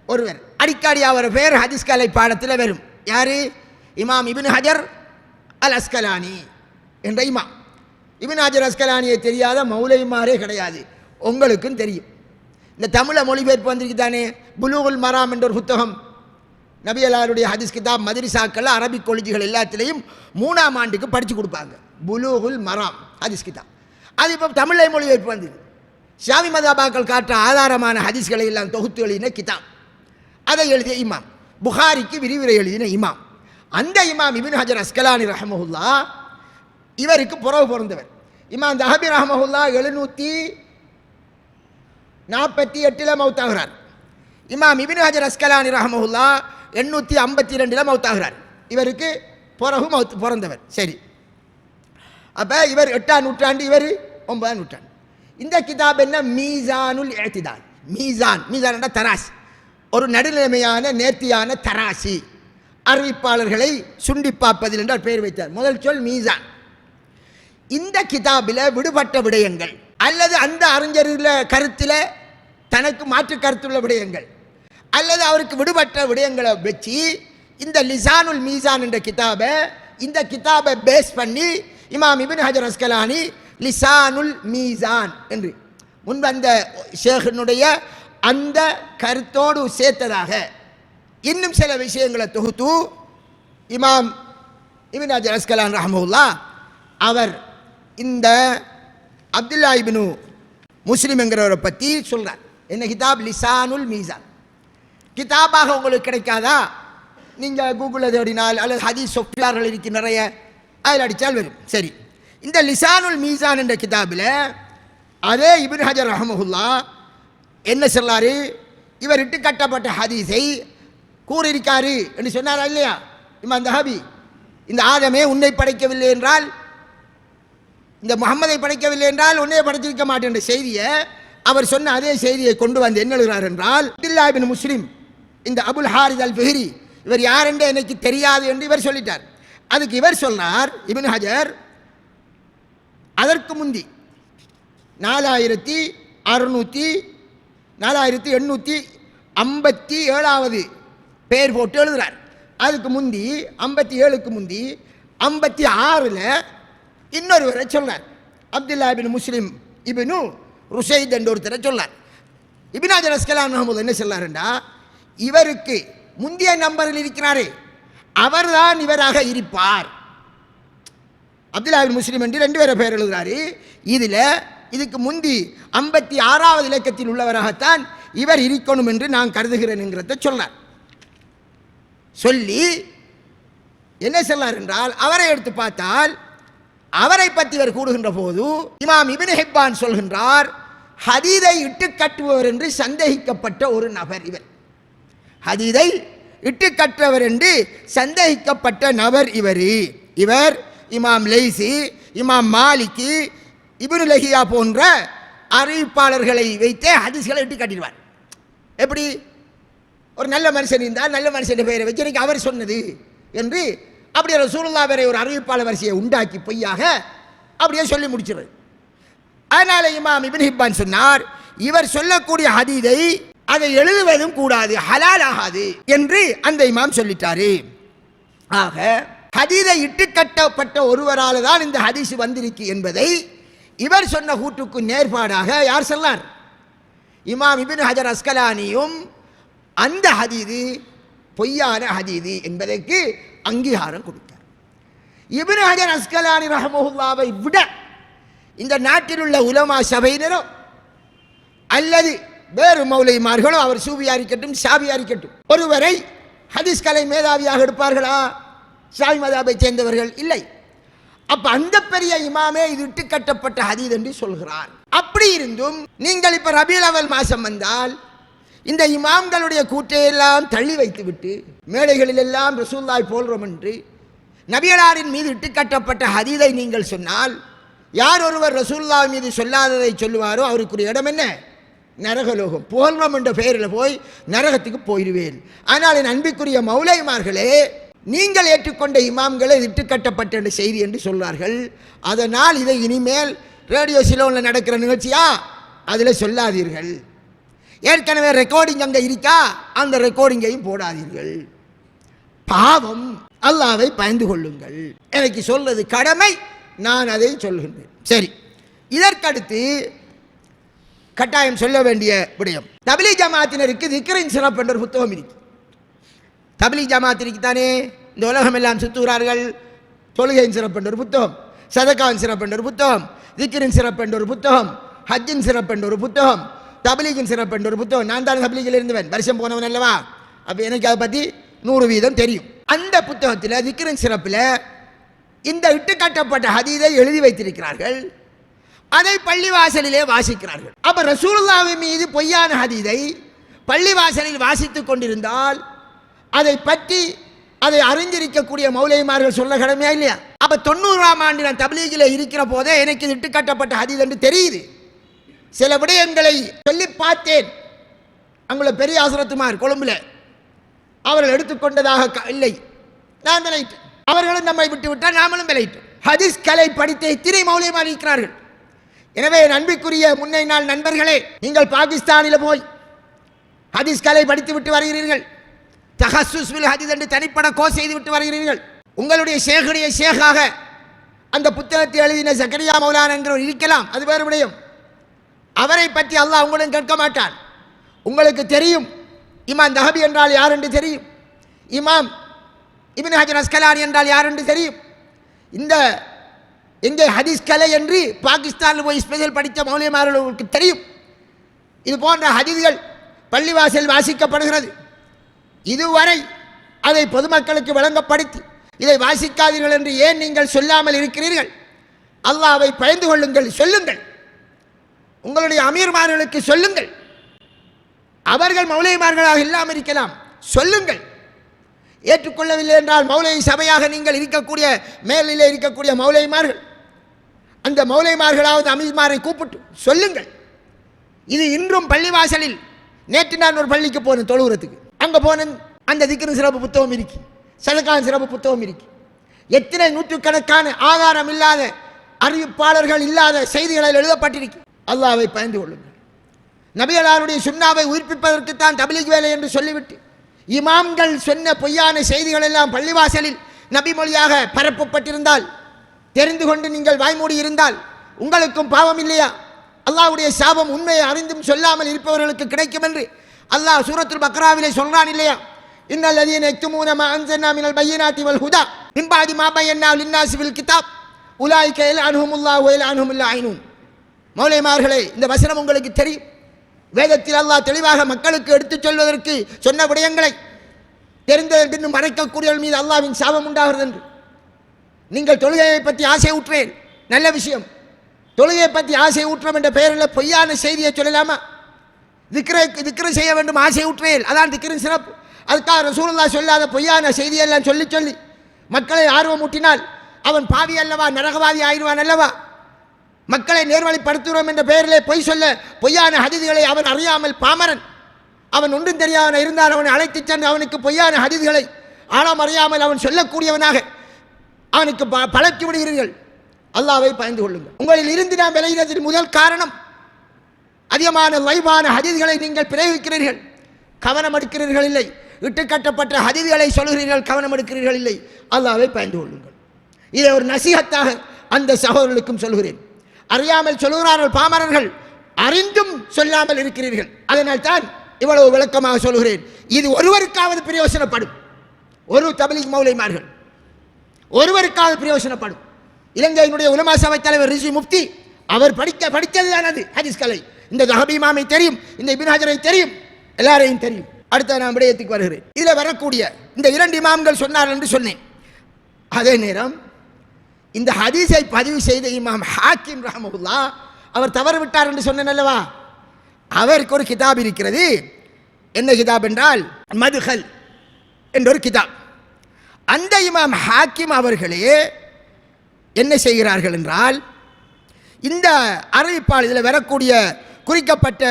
ஒருவர். அடிக்கடி அவர் பேர் ஹதீஸ் கலை பாடத்தில் வரும். யாரு? இமாம் இப்னு ஹஜர் அல் அஸ்கலானி என்ற இமாம். இப்னு ஹஜர் அஸ்கலானியை தெரியாத மௌலைமாரே கிடையாது, உங்களுக்கும் தெரியும். இந்த தமிழை மொழிபெயர்ப்பு வந்திருக்கு தானே, புலூகுல் மராம் என்ற ஒரு புத்தகம். நபி அல்லாஹ்வுடைய ஹதீஸ் கிதாப் மதரிசாக்கள் அரபிக் காலேஜுகள் எல்லாத்திலையும் 3ஆம் ஆண்டுக்கு படித்து கொடுப்பாங்க. புலூகுல் மராம் ஹதீஸ் கிதாப், அது இப்போ தமிழை மொழிபெயர்ப்பு வந்தது. ஷாஃபி மذஹபாக்கள் காட்டுற ஆதாரமான ஹதீஸ்களை எல்லாம் தொகுத்து எழுதின கிதாப், அதை எழுதிய இமாம். புகாரிக்கு விரிவுரை எழுதின இமாம். அந்த இமாம் இப்னு ஹஜர் அஸ்கலானி ரஹ்மஹுல்லா இவருக்கு புறவு பிறந்தவர். இமாம் தஹபி ரஹ்மஹுல்லா 748 மௌத்தாகிறார். இமாம் இப்னு ஹஜர் அஸ்கலானி ரஹ்மஹுல்லா 852 மௌத்தாகிறார். இவருக்கு பிறகு பிறந்தவர். சரி, அப்போ இவர் 8ஆம் நூற்றாண்டு, இவர் 9ஆம் நூற்றாண்டு. இந்த கிதாப் என்ன? மீசானுல் இஅ்திதால். மீசான், மீசான் என்ற தராசி, ஒரு நடுநிலைமையான நேர்த்தியான தராசி, அறிவிப்பாளர்களை சுண்டி பார்ப்பதில் என்றால் பெயர் வைத்தார். முதல் சொல் மீசான். இந்த கிதாபில் விடுபட்ட விடயங்கள் அல்லது அந்த அறிஞர்ல கருத்தில் தனக்கு மாற்று கருத்துள்ள விடயங்கள் அல்லது அவருக்கு விடுபட்ட விடயங்களை வச்சு இந்த லிசானுல் மீசான் என்ற கிதாபை, இந்த கிதாபை பேஸ் பண்ணி இமாம் இப்னு ஹஜர் அஸ்கலானி லிசானுல் மீசான் என்று முன்பு அந்த ஷேഖினுடைய அந்த கருத்தோடு சேர்த்ததாக இன்னும் சில விஷயங்களை தொகுத்து இமாம் இப்னு ஹஜர் அஸ்கலானி ரஹ்மஹுல்லா அவர் இந்த அப்துல்லா இப்னு முஸ்லிம் என்கிறவரை பற்றி சொல்கிறார். என்ன கிதாப்? லிசானுல் மீசான். கிதாபாக உங்களுக்கு கிடைக்காதா? நீங்கள் கூகுளில் தேடினால் அல்லது ஹதீஸ் சொஃப்ட்வேர்கள் இருக்கு நிறைய, அதில் அடித்தால் வரும். சரி, இந்த லிசானுல் மீசான் என்ற கிதாபில் அதே இப்னு ஹஜர் ரஹ்மஹுல்லா என்ன சொல்லாரு? இவர் இட்டு கட்டப்பட்ட ஹதீஸை கூறியிருக்காரு என்று சொன்னாரா இல்லையா? இமாம் தஹபி, இந்த ஆதமே உன்னை படைக்கவில்லை என்றால், இந்த முகம்மதை படைக்கவில்லை என்றால் உன்னை படைத்திருக்க மாட்டேன் என்ற செய்தியை அவர் சொன்ன அதே செய்தியை கொண்டு வந்து என்ன எழுதுகிறார் என்றால், அப்துல்லாஹ் இப்னு முஸ்லிம் இந்த அபுல் ஹாரிஸ் அல் ஃபிஹ்ரி இவர் யார் என்று எனக்கு தெரியாது என்று இவர் சொல்லிட்டார். அதுக்கு இவர் சொன்னார் இப்னு ஹஜர், அதற்கு முந்தி 4857வது பேர் போட்டு எழுதுகிறார். அதுக்கு முந்தி 57க்கு முந்தி 56ல் இன்னொருவரை சொன்னார். அப்துல்லா இப்னு முஸ்லிம் இப்னு ருஷைத் என்ற ஒருத்தரை சொன்னார். இப்னு ஹஜர் அஸ்கலானி ரஹ்மத்துல்லாஹி என்ன சொன்னார்டா, இவருக்கு முந்தைய நம்பரில் இருக்கிறாரே அவர்தான் இவராக இருப்பார். அப்துல்லா இப்னு முஸ்லிம் என்று 2 பேரை பேர் எழுதுகிறாரு. இதில் இதுக்கு முந்தி 56வது இலக்கத்தில் உள்ளவராகத்தான் இவர் இருக்கணும் என்று நான் கருதுகிறேன் என்கிறத சொன்னார். சொல்லி என்ன சொன்னார் என்றால், அவரை எடுத்து பார்த்தால் அவரை பற்றி இவர் கூறுகின்ற போது இமாம் இப்னு ஹிப்பான் சொல்கின்றார், ஹதீதை இட்டு கட்டுபவர் என்று சந்தேகிக்கப்பட்ட ஒரு நபர் இவர். ஹதீதை இட்டு கற்றவர் என்று சந்தேகிக்கப்பட்ட நபர் இவர் இமாம் லைசி, இமாம் மாலிகி, இப்னு லஹியா போன்ற அறிவிப்பாளர்களை வைத்தே ஹதீஸ்களை இட்டு கட்டிடுவார். எப்படி? ஒரு நல்ல மனுஷன் இருந்தால் நல்ல மனுஷன் பெயரை வச்சு எனக்கு அவர் சொன்னது என்று அப்படியே ரசூலுல்லாஹ் வேற ஒரு அறிவிப்பாளர் வரிசையை உண்டாக்கி பொய்யாக அப்படியே சொல்லி முடிச்சிடுறது. அதனால இமாம் இப்னு ஹிப்பான் சொன்னார், இவர் சொல்லக்கூடிய ஹதீதை அதை எழுதுவதும் கூடாது, ஹலால் ஆகாது என்று அந்த இமாம் சொல்லிட்டாரு. ஆக ஹதீதை இட்டு கட்டப்பட்ட ஒருவரால் தான் இந்த ஹதீஸ் வந்திருக்கு என்பதை இவர் சொன்ன கூட்டுக்கு நேர்பாடாக யார் சொன்னார்? இமாம் இப்னு ஹஜர் அஸ்கலானியும் அந்த ஹதீது பொய்யான ஹதீது என்பதற்கு அங்கீகாரம் கொடுத்தார். இப்னு ஹஜர் அஸ்கலானி ரஹ்மஹுல்லாவை விட இந்த நாட்டில் உள்ள உலமா சபையினரோ அல்லது வேறு மௌலைமார்களோ, அவர் சூபியா இருக்கட்டும் ஷாபியா இருக்கட்டும், ஒருவரை ஹதீஸ் கலை மேதாவியாக எடுப்பார்களா? ஷாஃபி மذஹபை சேர்ந்தவர்கள் இல்லை. அப்ப அந்த பெரிய இமாமே இது இட்டு கட்டப்பட்ட ஹதீஸ் என்று சொல்கிறார். அப்படி இருந்தும் நீங்கள் இப்ப ரபியுல் அவல் மாசம் வந்தால் இந்த இமாம்களுடைய கூட்டையெல்லாம் தள்ளி வைத்துவிட்டு மேடைகளில் எல்லாம் ரசூலுல்லாஹ் போல்றோம் என்று நபியலாரின் மீது இட்டு கட்டப்பட்ட ஹதீஸை நீங்கள் சொன்னால், யார் ஒருவர் ரசூலுல்லாஹ் மீது சொல்லாததை சொல்லுவாரோ அவருக்குரிய இடம் என்ன? நரகலோகம். புகழ்வம் என்ற பெயரில் போய் நரகத்துக்கு போயிடுவேன். ஆனால் என் அன்பிற்குரிய மௌலைமார்களே, நீங்கள் ஏற்றுக்கொண்ட இமாம்களை இட்டு கட்டப்பட்ட செய்தி என்று சொல்வார்கள். அதனால் இதை இனிமேல் ரேடியோ சிலோனில் நடக்கிற நிகழ்ச்சியா அதில் சொல்லாதீர்கள். ஏற்கனவே ரெக்கார்டிங் அங்கே இருக்கா, அந்த ரெக்கார்டிங்கையும் போடாதீர்கள். பாவம், அல்லாஹ்வை பயந்து கொள்ளுங்கள். எனக்கு சொல்வது கடமை, நான் அதை சொல்கின்றேன். சரி, இதற்கடுத்து கட்டாயம் சொல்ல வேண்டிய விடயம், தப்லீக் ஜமாத்தினருக்கு திக்ரின் சிறப்பு என்ற ஒரு புத்தகம் இருக்கு. தப்லீக் ஜமாத்திற்கு தானே இந்த உலகம் எல்லாம் சுத்துகிறார்கள். தொழுகையின் சிறப்பு என்ற ஒரு புத்தகம், சதகாவின் சிறப்பு என்ற ஒரு புத்தகம், திக்ரின் சிறப்பு என்ற ஒரு புத்தகம், ஹஜ்ஜின் சிறப்பு என்ற ஒரு புத்தகம், தப்லீகின் சிறப்பு என்ற ஒரு புத்தகம். நான் தான் தப்லீகில் இருந்தவன், வருஷம் போனவன் அல்லவா, அப்போ எனக்கு அதை பற்றி 100% தெரியும். அந்த புத்தகத்தில் திக்ரின் சிறப்பில் இந்த இட்டு கட்டப்பட்ட ஹதீஸை எழுதி வைத்திருக்கிறார்கள். அதை பள்ளிவாசலிலே வாசிக்கிறார்கள். அப்ப ரசூலுல்லாஹ் மீது பொய்யான ஹதீஸை பள்ளிவாசலில் வாசித்துக் கொண்டிருந்தால் அதை பற்றி அதை அறிந்திருக்கக்கூடிய மௌலைமார்கள் சொல்ல கடமையா இல்லையா? அப்ப 90ஆம் ஆண்டு நான் தப்லீகில் இருக்கிற போதே எனக்கு இட்டு கட்டப்பட்ட ஹதீஸ் என்று தெரியுது. சில விடயங்களை சொல்லி பார்த்தேன். அங்குள்ள பெரிய ஹஸ்ரத்துமார் கொழும்புல அவர்கள் எடுத்துக்கொண்டதாக இல்லை, நான் விளையிட்டேன். அவர்களும் நம்மை விட்டு விட்டால் நாமளும் விளையிட்டோம். ஹதீஸ் கலை படித்த இத்தனை மௌலைமார் இருக்கிறார்கள். எனவே அன்பிற்குரிய முன்னை நாள் நண்பர்களே, நீங்கள் பாகிஸ்தானில் போய் ஹதீஸ் கலை படித்து விட்டு வருகிறீர்கள், தஹஸ்ஸுஸ் பில் ஹதீஸ் என்று தனிப்பட கோர்ஸ் செய்து விட்டு வருகிறீர்கள். உங்களுடைய ஷேகுடைய ஷேகாக அந்த புத்தகத்தை எழுதின ஜக்கரியா மௌலானா என்கிறவர் இருக்கலாம், அது வேறு விடயம். அவரை பற்றி அல்லாஹ் உங்களும் கேட்க மாட்டான். உங்களுக்கு தெரியும் இமாம் தஹபி என்றால் யார் என்று தெரியும், இமாம் இப்னு ஹஜர் அஸ்கலானி என்றால் யார் என்று தெரியும். இந்த எங்கே ஹதீஸ் கலை என்று பாகிஸ்தானில் போய் ஸ்பெஷல் படித்த மௌலியமார்களுக்கு தெரியும். இது போன்ற ஹதீஸ்கள் பள்ளிவாசல் வாசிக்கப்படுகிறது. இதுவரை அதை பொதுமக்களுக்கு வழங்கப்படுத்தி இதை வாசிக்காதீர்கள் என்று ஏன் நீங்கள் சொல்லாமல் இருக்கிறீர்கள்? அல்லாஹ்வை பயந்து கொள்ளுங்கள், சொல்லுங்கள். உங்களுடைய அமீர்மார்களுக்கு சொல்லுங்கள். அவர்கள் மௌலிமார்களாக இல்லாமல் இருக்கலாம், சொல்லுங்கள். ஏற்றுக்கொள்ளவில்லை என்றால் மௌலை சபையாக நீங்கள் இருக்கக்கூடிய மேலிலே இருக்கக்கூடிய மௌலைமார்கள், அந்த மௌலைமார்களாவது அமீர்மாரை கூப்பிட்டு சொல்லுங்கள். இது இன்றும் பள்ளிவாசலில், நேற்று நான் ஒரு பள்ளிக்கு போனேன் தொழுகிறதுக்கு. அங்கே போனேன், அந்த திக்ரு சிறப்பு புத்தகம் இருக்கு, சதகான் சிறப்பு புத்தகம் இருக்கு. எத்தனை நூற்றுக்கணக்கான ஆதாரம் இல்லாத, அறிவிப்பாளர்கள் இல்லாத செய்திகளில் எழுதப்பட்டிருக்கு. அல்லாஹ்வை பயந்து கொள்ளுங்கள். நபிகளாருடைய சுன்னாவை உயிர்ப்பிப்பதற்கு தான் தப்லீக் வேலை என்று சொல்லிவிட்டு இமாம்கள் சொன்ன பொய்யான செய்திகள் எல்லாம் பள்ளிவாசலில் நபி மொழியாக பரப்பப்பட்டிருந்தால், தெரிந்து கொண்டு நீங்கள் வாய்மூடி இருந்தால் உங்களுக்கும் பாவம் இல்லையா? அல்லாஹ்வுடைய சாபம் உண்மையை அறிந்தும் சொல்லாமல் இருப்பவர்களுக்கு கிடைக்கும் என்று அல்லாஹ் சூரத்துல் பக்ராவிலே சொல்றான் இல்லையா? இன்னல் லதீன யக்துமூன மா அன்ஸல்னா மினல் பய்யினாத்தி வல் ஹுதா மின் பஅதி மா பய்யன்னா லின்னாஸி ஃபில் கிதாப் உலாயிக யல்அன்ஹுமுல்லாஹு வ யல்அன்ஹுமுல் லாயினூன். மௌலைமார்களே, இந்த வசனம் உங்களுக்கு தெரியும். வேதத்தில் அல்லாஹ் தெளிவாக மக்களுக்கு எடுத்துச் சொல்வதற்கு சொன்ன விடயங்களை தெரிந்ததன் பின்னும் மறைக்கக்கூடியவர்கள் மீது அல்லாஹ்வின் சாபம் உண்டாகிறது என்று. நீங்கள் தொழுகையை பற்றி ஆசை ஊற்றேன், நல்ல விஷயம். தொழுகையை பற்றி ஆசை ஊற்றம் என்ற பெயரில் பொய்யான செய்தியை சொல்லலாமா? திக்ரை செய்ய வேண்டும் ஆசை ஊற்றேன், அதான் திக்ரின் சிறப்பு. அதுக்காக ரசூலுல்லாஹ் சொல்லாத பொய்யான செய்தியெல்லாம் சொல்லி சொல்லி மக்களை ஆர்வம் ஊட்டினால் அவன் பாவி அல்லவா, நரகவாதி ஆயிடுவான் அல்லவா? மக்களை நேர்வழிப்படுத்துகிறோம் என்ற பெயரிலே பொய் சொல்ல, பொய்யான ஹதீஸ்களை அவன் அறியாமல் பாமரன், அவன் ஒன்றும் தெரியாதவன் இருந்தால் அவனை அழைத்துச் சென்று அவனுக்கு பொய்யான ஹதீஸ்களை ஆழம் அறியாமல் அவன் சொல்லக்கூடியவனாக அவனுக்கு பழக்கி விடுகிறீர்கள். அல்லாஹ்வை பயந்து கொள்ளுங்கள். உங்களில் இருந்து நாம் விளைகிறதின் முதல் காரணம் அதிகமான லைவான ஹதீஸ்களை நீங்கள் பிரயோகிக்கிறீர்கள், கவனம் எடுக்கிறீர்கள் இல்லை. இட்டுக்கட்டப்பட்ட ஹதீஸ்களை சொல்கிறீர்கள், கவனம் எடுக்கிறீர்கள் இல்லை. அல்லாஹ்வை பயந்து கொள்ளுங்கள். இதை ஒரு நசீஹத்தாக அந்த சகோதரர்களுக்கும் சொல்கிறேன். அறியாமல் சொல்கிறார்கள் பாமரர்கள், அறிந்தும் சொல்லாமல் இருக்கிறீர்கள். அதனால் தான் இவ்வளவு விளக்கமாக சொல்கிறேன். இது ஒருவருக்காவது பிரயோசனப்படும். ஒரு தப்லீக் மௌலைமார்கள் ஒருவருக்காவது பிரயோசனப்படும். இலங்கையினுடைய உலமா சபை தலைவர் ரிஷி முஃப்தி அவர் படித்ததுதான் அது ஹதீஸ் கலை. இந்த தஹபி இமாமை தெரியும், இந்த இப்னு ஹஜரை தெரியும், எல்லாரையும் தெரியும். அடுத்த நான் விடயத்துக்கு வருகிறேன். இதில் வரக்கூடிய இந்த 2 இமாம்கள் சொன்னார் என்று சொன்னேன். அதே நேரம் இந்த ஹதீஸை பதிவு செய்த இமாம் ஹாக்கிம் ரஹ்மத்துல்லாஹ் அவர் தவறு விட்டார் என்று சொன்னேன் அல்லவா? அவருக்கு ஒரு கிதாப் இருக்கிறது. என்ன கிதாப் என்றால் மதுஹல் என்ற ஒரு கிதாப். அந்த இமாம் ஹாக்கிம் அவர்களே என்ன செய்கிறார்கள் என்றால், இந்த அறிவிப்பாளர், இதில் வரக்கூடிய குறிக்கப்பட்ட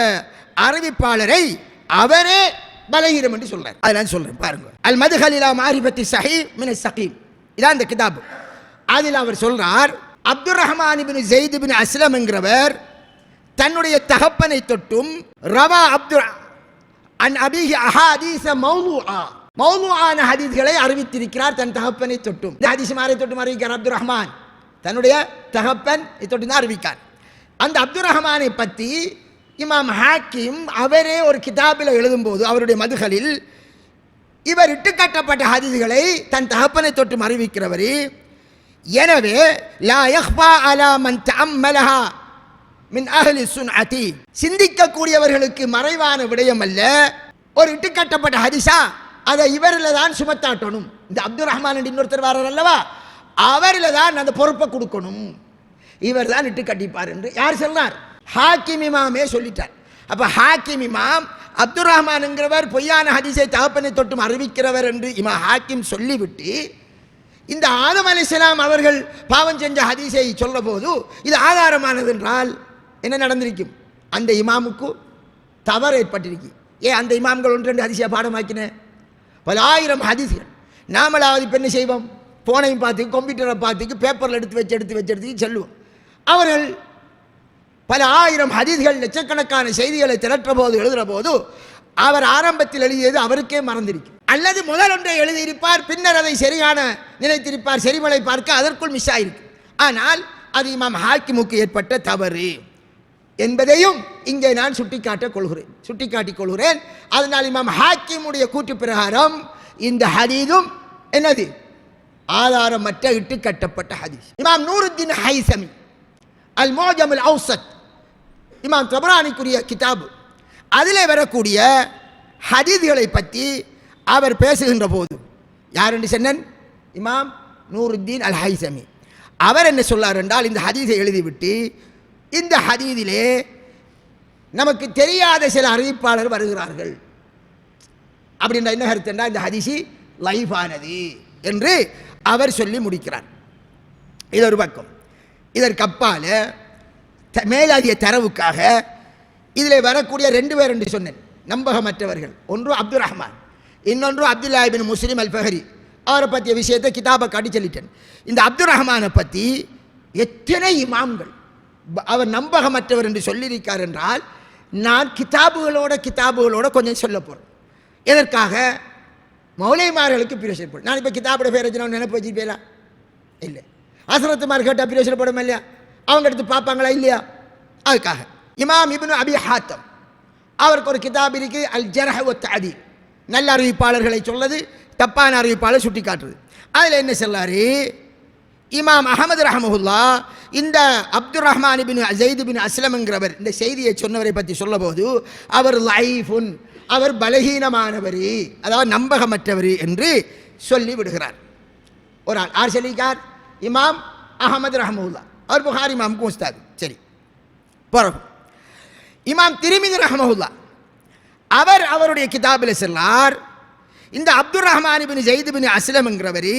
அறிவிப்பாளரை அவரே பலகீனம் என்று சொல்றார். அதை நான் சொல்றேன் பாருங்க. அல் மதுஹல் இலா மாரிஃபத்தி ஸஹீஹ் மின ஸகீம், இதான் இந்த கிதாப். அதில் அவர் சொல்றார், அப்துர் ரஹ்மான் இப்னு ஸைத் இப்னு அஸ்லம் என்கிறவர் தன்னுடைய தகப்பனை தொட்டும் ரவா அப்துர் அன் அபிஹி அஹாதீஸ மௌலூஆ, மௌலூஆன ஹதீஸ்களை அறிவித்திருக்கிறார் தன் தகப்பனை தொட்டும். இந்த ஹதீஸ் மாரை தொட்டும் அறிவிக்கிறார் அப்துர் ரஹ்மான், தன்னுடைய தகப்பன் தொட்டு தான் அறிவிக்கார். அந்த அப்துர் ரஹ்மானை பற்றி இமாம் ஹாக்கிம் அவரே ஒரு கிதாபில் எழுதும்போது அவருடைய மதுகளில் இவர் இட்டுக்கட்டப்பட்ட ஹதீஸ்களை தன் தகப்பனை தொட்டும் அறிவிக்கிறவர். எனவே லா யஹ்பா அலா மன் தஅம்மலஹா மின் அஹ்லி சுன்அதி, சிந்திக்கக்கூடியவர்களுக்கு மறைவான விடயம் அல்ல. ஒரு இட்டுக்கட்டப்பட்ட ஹதீஸா அதை இவரில் தான் சுமத்தாட்டணும். இந்த அப்துர் ரஹ்மான் இன்னொருத்தர் வாரர் அல்லவா, அவரில் தான் அந்த பொறுப்பை கொடுக்கணும். இவர் தான் இட்டு கட்டிப்பார் என்று யார் சொன்னார்? ஹாக்கிம் இமாமே சொல்லிட்டார். அப்போ ஹாக்கிம் இமாம் அப்துர் ரஹ்மான் என்கிறவர் பொய்யான ஹதீஸை தகப்பனை தொட்டும் அறிவிக்கிறவர் என்று இமாம் ஹாக்கிம் சொல்லிவிட்டு, இந்த ஆதம் அலைஹிஸ்ஸலாம் அவர்கள் பாவம் செஞ்ச ஹதீஸை சொல்ல போது இது ஆதாரமானது என்றால் என்ன நடந்திருக்கும்? அந்த இமாமுக்கு தவறு ஏற்பட்டிருக்கு. அந்த இமாம்கள் 1-2 ஹதீஸை பாடமாக்கின பல ஆயிரம் ஹதீஸ்கள். நாமளாவது இப்போ என்ன செய்வோம்? போனையும் பார்த்து, கம்ப்யூட்டரை பார்த்துக்கு, பேப்பரில் எடுத்து வச்சு சொல்லுவோம். அவர்கள் பல ஆயிரம் ஹதீஸ்கள், லட்சக்கணக்கான செய்திகளை திரட்டுற போது, எழுதுகிற போது அவர் ஆரம்பத்தில் எழுதியது அவருக்கே மறந்திருக்கும். அல்லது முதல் ஒன்றை எழுதியிருப்பார், பின்னர் அதை சரியான நினைத்திருப்பார், செறிமலை பார்க்க அதற்குள் மிஸ் ஆயிருக்கு. ஆனால் அது இமாம் ஹாக்கிமுக்கு ஏற்பட்ட தவறு என்பதையும் இங்கே நான் சுட்டிக்காட்டிக் கொள்கிறேன். அதனால் இமாம் ஹாக்கிமுடைய கூற்று பிரகாரம் இந்த ஹதீஸும் என்னது ஆதாரமற்ற இட்டு கட்டப்பட்ட ஹதீஸ். இமாம் நூருத்தீன் ஹைசமி அல் மோஜம் அல் அவுசத், இமாம் தபரானிக்குரிய கிதாபு, அதிலே வரக்கூடிய ஹதீஸ்களை பற்றி அவர் பேசுகின்ற போது, யார் என்று சொன்னன்? இமாம் நூருத்தீன் அல் ஹைசமி. அவர் என்ன சொல்லார் என்றால், இந்த ஹதீஸை எழுதிவிட்டு இந்த ஹதீஸிலே நமக்கு தெரியாத சில அறிவிப்பாளர் வருகிறார்கள் அப்படின்ற என்ன கருத்துண்டா, இந்த ஹதீஸி லைஃபானது என்று அவர் சொல்லி முடிக்கிறார். இது ஒரு பக்கம். இதற்கு அப்பால மேலாதிய தரவுக்காக இதில் வரக்கூடிய 2 பேர் என்று சொன்னேன், நம்பகமற்றவர்கள். ஒன்று அப்துல் ரஹ்மான், இன்னொன்று அப்துல்லா இப்னு முஸ்லிம் அல் ஃபஹரி. அவரை பற்றிய விஷயத்தை கிதாபை காட்டி சொல்லிட்டேன். இந்த அப்துல் ரஹ்மானை பற்றி எத்தனை இமாம்கள் அவர் நம்பகமற்றவர் என்று சொல்லியிருக்கார் என்றால், நான் கிதாபுகளோட கொஞ்சம் சொல்ல போகிறேன். எதற்காக? மௌலைமார்களுக்கு பிரயோசனப்படும். நான் இப்போ கிதாபோட பேர் வச்சு நினைப்பு வச்சுருப்பேலா? இல்லை. அசரத்துமார் கேட்டால் பிரயோசனப்படும் இல்லையா? அவங்க எடுத்து பார்ப்பாங்களா இல்லையா? அதுக்காக இமாம் இப்னு அபி ஹாத்தம் அவருக்கு ஒரு கிதாப் இருக்கு, அல் ஜர்ஹ் வ தஅதீல், நல்ல அறிவிப்பாளர்களை சொல்வது, தப்பான அறிவிப்பாளர் சுட்டி காட்டுறது. அதில் என்ன சொல்லாரு, இமாம் அஹமது ரஹமஹுல்லா இந்த அப்துல் ரஹ்மான் இப்னு ஸைத் இப்னு அஸ்லம் என்கிறவர் இந்த செய்தியை சொன்னவரை பற்றி சொல்லபோது, அவர் லைஃபுன், அவர் பலகீனமானவர், அதாவது நம்பகமற்றவர் என்று சொல்லி விடுகிறார். ஒரு ஆள் யார் சொல்லிக்கார்? இமாம் அஹமது ரஹமஹுல்லா. அவர் புகாரி இமாமுக்கு உஸ்தாது. சரி, பிறகு இமாம் திரிமிதி ரஹமஹுல்லா அவர் அவருடைய கிதாபில் சொன்னார், இந்த அப்துல் ரஹ்மான் இப்னு ஸைத் இப்னு அஸ்லம் என்கிறவர்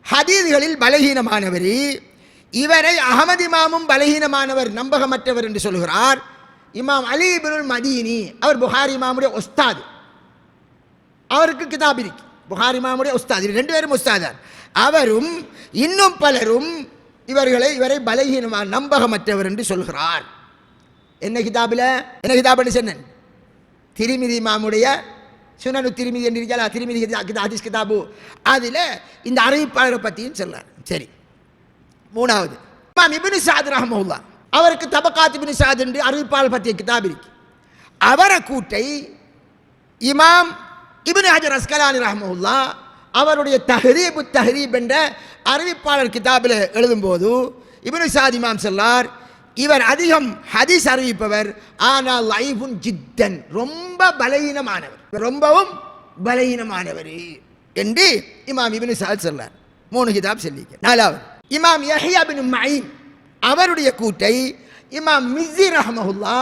ஹதீஸ்களில் பலகீனமானவர், இவரை அஹமது இமாமும் பலகீனமானவர், நம்பகமற்றவர் என்று சொல்கிறார். இமாம் அலி இப்னுல் மதீனி அவர் புகாரி இமாமுடைய உஸ்தாது, அவருக்கு கிதாப் இருக்கு, புகாரி இமாமுடைய உஸ்தாது, 2 பேரும் உஸ்தாதார். அவரும் இன்னும் பலரும் இவரை பலகீனமான நம்பகமற்றவர் என்று சொல்கிறார். என்ன கிதாபில் சொன்னேன்? திரிமிதி இமாமுடைய சுனனு திரிமிதி என்று இருக்கா, திரிமிதி ஹதீஸ் கிதாபு, அதில் இந்த அறிவிப்பாளரை பற்றியும் சொன்னார். சரி, 3வது இமாம் இப்னு சஅத் ரஹ்மஹுல்லா அவருக்கு தபகாத் இப்னு சஅத் என்று அறிவிப்பாளர் பற்றிய கிதாப் இருக்கு. அவரை கூட்டை இமாம் இப்னு ஹஜர் அஸ்கலானி ரஹ்மஹுல்லா அவருடைய தஹ்ரீப் என்ற அறிவிப்பாளர் கிதாபில் எழுதும்போது இப்னு சஅத் இமாம் சொல்லார், இவர் அதிகம் ஹதீஸ் அறிவிப்பவர், ஆனால் லைஃபுன் ஜித்தன், ரொம்ப பலகீனமானவர், ரொம்பவும் பலகீனமானவர் என்று இமாம் இப்னு சஅத் சொன்னார். 3 கிதாப் சொல்லிக்க. 4வது இமாம் யஹ்யா பின் மঈன் அவருடைய கூட்டை இமாம் மிஸ்ஸி ரஹ்மஹுல்லா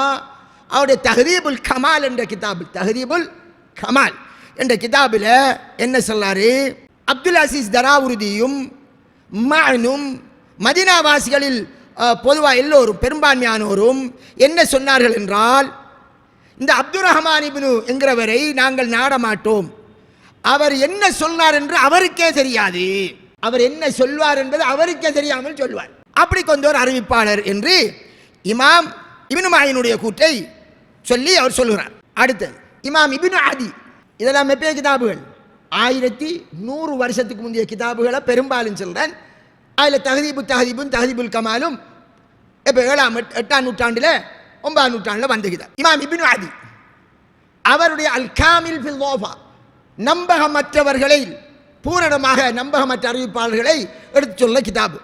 அவருடைய தஹ்ரீபுல் கமால் என்ற கிதாபில், தஹ்ரீபுல் கமால் என்ற கிதாபில் என்ன சொன்னாரு, அப்துல் அசீஸ் தராவுருதியும் மஅனும் மதீனாவாசிகளில் பொதுவாக எல்லோரும் பெரும்பான்மையானோரும் என்ன சொன்னார்கள் என்றால், இந்த அப்துல் ரஹ்மான் இப்னு என்கிறவரை நாங்கள் நாடமாட்டோம், அவர் என்ன சொன்னார் என்று அவருக்கே தெரியாது, அவர் என்ன சொல்வார் என்பது அவருக்கே தெரியாமல் சொல்வார், அப்படி கொண்ட ஒரு அறிவிப்பாளர் என்று இமாம் இப்னு மঈனுடைய கூற்றை சொல்லி அவர் சொல்லுகிறார். அடுத்தது இமாம் இப்னு அதி, இதெல்லாம் எப்பய கிதாபுகள், 1100 வருஷத்துக்கு முந்தைய கிதாபுகளை பெரும்பாலும் சொல்றேன். அதில் தஹ்ரீபுல் கமாலும் இப்போ 7ஆம் 8ஆம் நூற்றாண்டில் 9ஆம் நூற்றாண்டில் வந்த கிதாப். இமாம் இப்னு அதி அவருடைய அல் காமில் ஃபில் லோஃபா, நம்பகமற்றவர்களை பூரணமாக நம்பகமற்ற அறிவிப்பாளர்களை எடுத்து சொல்ல கிதாபு,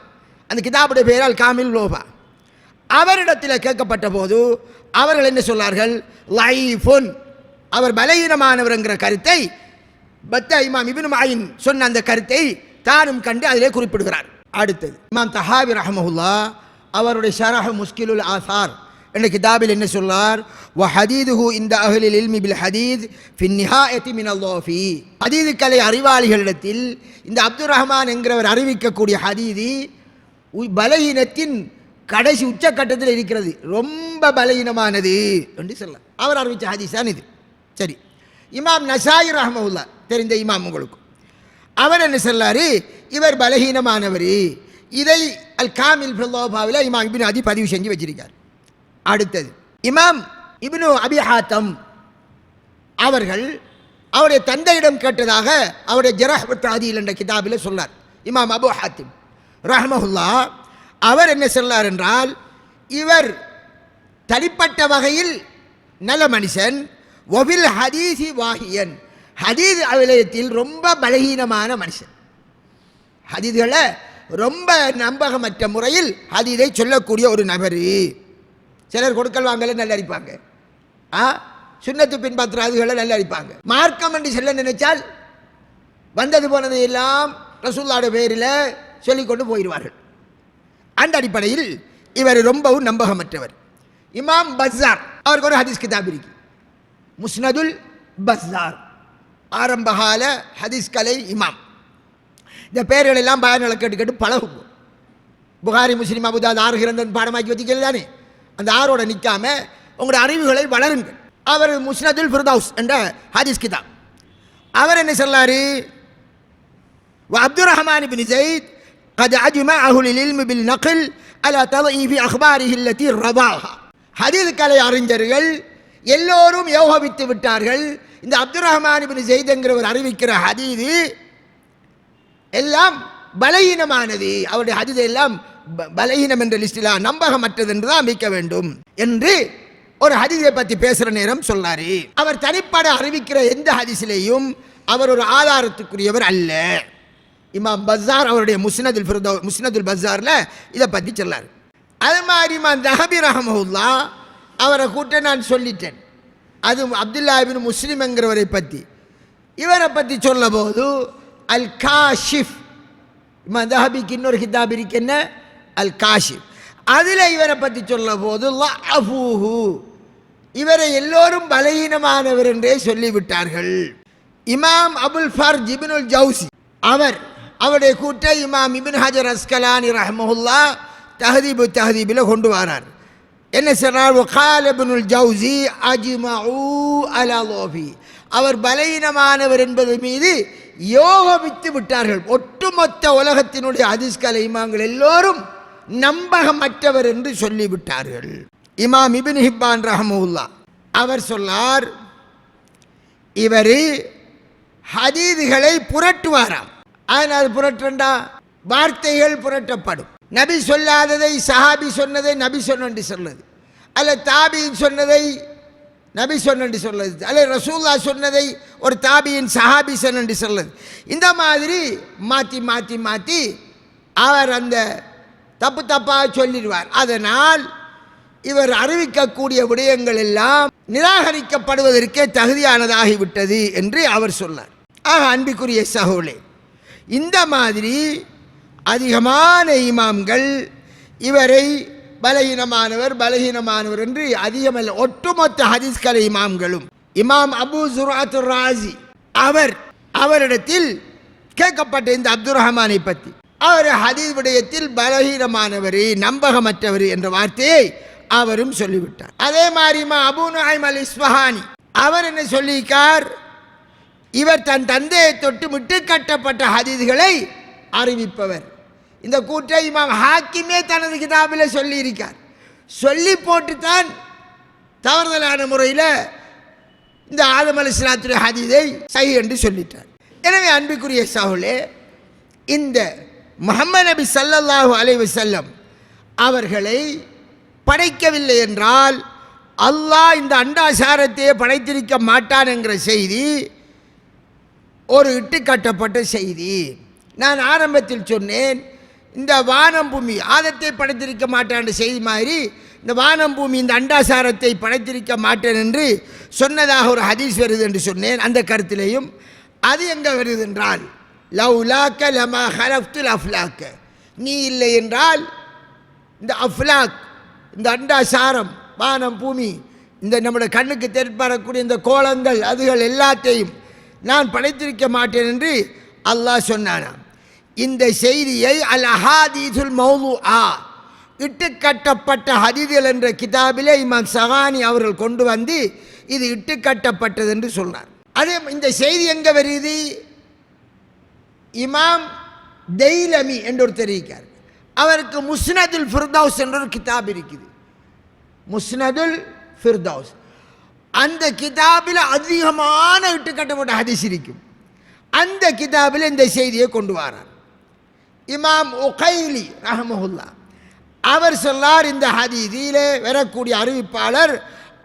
அந்த கிதாபுடைய பெயர் அல் காமில் லோஃபா. அவரிடத்தில் கேட்கப்பட்ட போது அவர்கள் என்ன சொன்னார்கள், லைஃபுன், அவர் பலகீனமானவர் என்கிற கருத்தை இமாம் இப்னு மঈன் சொன்ன அந்த கருத்தை தானும் கண்டு அதிலே குறிப்பிடுகிறார். அடுத்தது இமாம் தஹாவி ரஹ்மஹுல்லா அவருடைய ஷரஹ் முஸ்கிலுல் ஆசார் என்ற கிதாபில் என்ன சொன்னார், வ ஹதீதுஹு இந்த அஹ்லில் இல்மி பில் ஹதீத் ஃபி நிஹாயத்தி மினல் லோஃபி, ஹதீது கலை அறிவாளிகளிடத்தில் இந்த அப்துல் ரஹ்மான் என்கிறவர் அறிவிக்கக்கூடிய ஹதீதி பலகீனத்தின் கடைசி உச்சக்கட்டத்தில் இருக்கிறது, ரொம்ப பலகீனமானது என்று சொல்லலாம். அவர் அறிவித்த ஹதீஸ் தான் இது. சரி, இமாம் நசாயி ரஹ்மஹுல்லா தெரிந்த இமாம் உங்களுக்கு, அவர் என்ன சொல்லாரு, இவர் பலகீனமானவர், இதை அல் காமில் ஃபில் லோஃபாவில் இமாம் இப்னு அதி பதிவு செஞ்சு வச்சிருக்கார். அடுத்தது இமாம் இப்னு அபி ஹாத்தம் அவர்கள் அவருடைய தந்தையிடம் கேட்டதாக அவருடைய ஜர்ஹ் வ தஅதீல் என்ற கிதாபில் சொன்னார். இமாம் அபு ஹாத்திம் ரஹ்மஹுல்லா அவர் என்ன சொன்னார் என்றால், இவர் தனிப்பட்ட வகையில் நல்ல மனுஷன், ஒபில் ஹதீசி வாஹியன், ஹதீஸ் விடயத்தில் ரொம்ப பலகீனமான மனுஷன், ஹதீதுகளை ரொம்ப நம்பகமற்ற முறையில் ஹதீதை சொல்லக்கூடிய ஒரு நபர். சிலர் கொடுக்கல் வாங்கல நல்ல அடிப்பாங்க, சுன்னத்து பின்பற்ற அதுகளை நல்ல அடிப்பாங்க. மார்க்கம் என்று சொல்ல நினைச்சால் வந்தது போனது எல்லாம் ரசூலுல்லாஹ்வுடைய பேரில் சொல்லிக்கொண்டு போயிடுவார்கள். அந்த அடிப்படையில் இவர் ரொம்பவும் நம்பகமற்றவர். இமாம் பஸார் அவருக்கு ஒரு ஹதீஸ் கிதாப் இருக்கு, முஸ்னதுல் பஸார். ஆரம்பகால ஹதீஸ் கலை இமாம். இந்த பெயர்கள் எல்லாம் பயன்களை கேட்டு கேட்டு பழகும். புகாரி, முஸ்லிம், அபுதாவுத் 6 கிரந்தம் பாடமாக்கி வச்சுக்கிறது தானே, அந்த 6ஓட நிற்காம உங்களுடைய அறிவுகளை வளருங்கள். அவர் முஸ்னதுல் ஃபிர்தௌஸ் என்ற ஹதீஸ் கிதாப். அவர் என்ன சொல்லாரு, அப்துர் ரஹ்மான் இப்னு ஸைத் قد اجمع اهل العلم بالنقل على تضعيف اخباره التي رواها. ஹதீஸ் கலை அறிஞர்கள் எல்லோரும் யோகவித்து விட்டார்கள், இந்த அப்துர் ரஹ்மான் இப்னு ஸைத் என்கிறவர் அறிவிக்கிற ஹதீஸ் எல்லாம் பலகீனமானது, அவருடைய ஹதீஸ் எல்லாம் பலகீனம் என்ற லிஸ்டில் நம்பகமற்றது என்று தான் அமைக்க வேண்டும் என்று ஒரு ஹதீஸை பற்றி பேசுகிற நேரம் சொன்னாரு. அவர் தனிப்பட அறிவிக்கிற எந்த ஹதீஸிலேயும் அவர் ஒரு ஆதாரத்துக்குரியவர் அல்ல. இமாம் பஸார் அவருடைய முஸ்னதுல் பஸாரில் இதை பற்றி சொல்லார். அது மாதிரி இமாம் தஹபி ரஹ்மஹுல்லாஹ் அவரை கூட்ட நான் சொல்லிட்டேன். அது அப்துல்லா இப்னு முஸ்லிம் என்கிறவரை பற்றி, இவரை பற்றி சொல்ல போது அல் காஷிஃப், இமாம் தஹபிக்கு இன்னொரு கிதாப் இருக்கு, என்ன அல் காஷிஃப். அதில் இவரை பற்றி சொல்ல போது லஅஃபூஹு, இவரை எல்லோரும் பலகீனமானவர் என்றே சொல்லிவிட்டார்கள். இமாம் அபுல் ஃபர்ஜ் இப்னுல் ஜௌசி அவருடைய கூட்டை இமாம் இப்னு ஹஜர் அஸ்கலானி ரஹ்மஹுல்லாஹ் தஹதீபில் கொண்டு வரார். என்ன சொன்னார், வகால இப்னுல் ஜௌசி அஜ்மஉ அலா லோஃபி, அவர் பலகீனமானவர் என்பது மீது யோகமித்து விட்டார்கள். ஒட்டுமொத்த உலகத்தினுடைய ஹதீஸ் கலை இமாம்கள் எல்லோரும் நம்பகமற்றவர் என்று சொல்லிவிட்டார்கள். இமாம் இப்னு ஹிப்பான் ரஹ்மஹுல்லாஹ் அவர் சொன்னார், இவர் ஹதீதுகளை புரட்டுவாராம். அதனால் புரட்டண்டா வார்த்தைகள் புரட்டப்படும். நபி சொல்லாததை சஹாபி சொன்னதை நபி சொன்னி சொல்லுது, அல்ல தாபியின் சொன்னதை நபி சொன்னி சொல்லுது, அல்ல ரசூல்லா சொன்னதை ஒரு தாபியின் சஹாபி சொன்னி சொல்லுது. இந்த மாதிரி மாற்றி மாற்றி மாற்றி அவர் அந்த தப்பு தப்பாக சொல்லிடுவார். அதனால் இவர் அறிவிக்கக்கூடிய விடயங்கள் எல்லாம் நிராகரிக்கப்படுவதற்கே தகுதியானதாகிவிட்டது என்று அவர் சொன்னார். ஆக அன்பிற்குரிய சகோதரர்களே, இந்த மாதிரி அதிகமான இமாம்கள் இவரை பலகீனமானவர் என்று அதிகமல்ல, ஒட்டுமொத்த ஹதீஸ் கலை இமாம்களும். இமாம் அபு ஜுர்அத் ராஸி அவரிடத்தில் கேட்கப்பட்ட இந்த அப்துர் ரஹ்மானை பற்றி, அவர் ஹதீஸ் விடயத்தில் பலகீனமானவர், நம்பகமற்றவர் என்ற வார்த்தையை அவரும் சொல்லிவிட்டார். அதே மாதிரி இமாம் அபு நுஐம் அல் இஸ்ஃபஹானி அவர் என்ன சொல்லியிருக்கார், இவர் தன் தந்தையை தொட்டு மிட்டு கட்டப்பட்ட ஹதீஸ்களை அறிவிப்பவர். இந்த கூற்றை இமாம் ஹாக்கிமே தனது கிதாபில் சொல்லியிருக்கார். சொல்லி போட்டுத்தான் தவறுதலான முறையில் இந்த ஆதம் அலைஹிஸ்ஸலாத்துடைய ஹதீஸை சஹீஹ் என்று சொல்லிட்டார். எனவே அன்பிற்குரிய சகோதரர்களே, இந்த முஹம்மது நபி ஸல்லல்லாஹு அலைஹி வஸல்லம் அவர்களை படைக்கவில்லை என்றால் அல்லாஹ் இந்த அண்டாசாரத்தையே படைத்திருக்க மாட்டான் என்கிற செய்தி ஒரு இட்டுக்கட்டப்பட்ட செய்தி. நான் ஆரம்பத்தில் சொன்னேன், இந்த வானம் பூமி ஆதத்தை படைத்திருக்க மாட்டான் என்ற செய்தி மாதிரி இந்த வானம் பூமி இந்த அண்டாசாரத்தை படைத்திருக்க மாட்டேன் என்று சொன்னதாக ஒரு ஹதீஸ் வருது என்று சொன்னேன். அந்த கருத்திலேயும் அது எங்கே வருது என்றால், லவ்லாக்க லமா ஹலஃப்துல் அஃப்லாக்க, நீ இல்லை என்றால் இந்த அஃப்லாக், இந்த அண்டாசாரம், வானம் பூமி, இந்த நம்முடைய கண்ணுக்கு தென்படக்கூடிய இந்த கோலங்கள் அதுகள் எல்லாத்தையும் நான் படைத்திருக்க மாட்டேன் என்று அல்லாஹ் சொன்னானாம். இந்த செய்தியை அல் அஹாதீஸுல் மௌதுஆ, இட்டுக்கட்டப்பட்ட ஹதீஸ்கள் என்ற கிதாபிலே இமாம் ஸகானி அவர்கள் கொண்டு வந்து இது இட்டுக்கட்டப்பட்டது என்று சொன்னார். அதே இந்த செய்தி எங்கே வருது, இமாம் தெய்லமி என்று ஒரு தெரிவிக்கார், அவருக்கு முஸ்னதுல் ஃபிர்தௌஸ் என்ற ஒரு கிதாப் இருக்குது. முஸ்னதுல் ஃபிர்தௌஸ், அந்த கிதாபில் அதிகமான இட்டுக்கட்டப்பட்ட ஹதீஸ் இருக்கும். அந்த கிதாபில் இந்த செய்தியை கொண்டு வரார். இமாம் உகைலி ரஹ்மஹுல்லாஹ் அவர் சொல்லார், இந்த ஹதீஸிலே வரக்கூடிய அறிவிப்பாளர்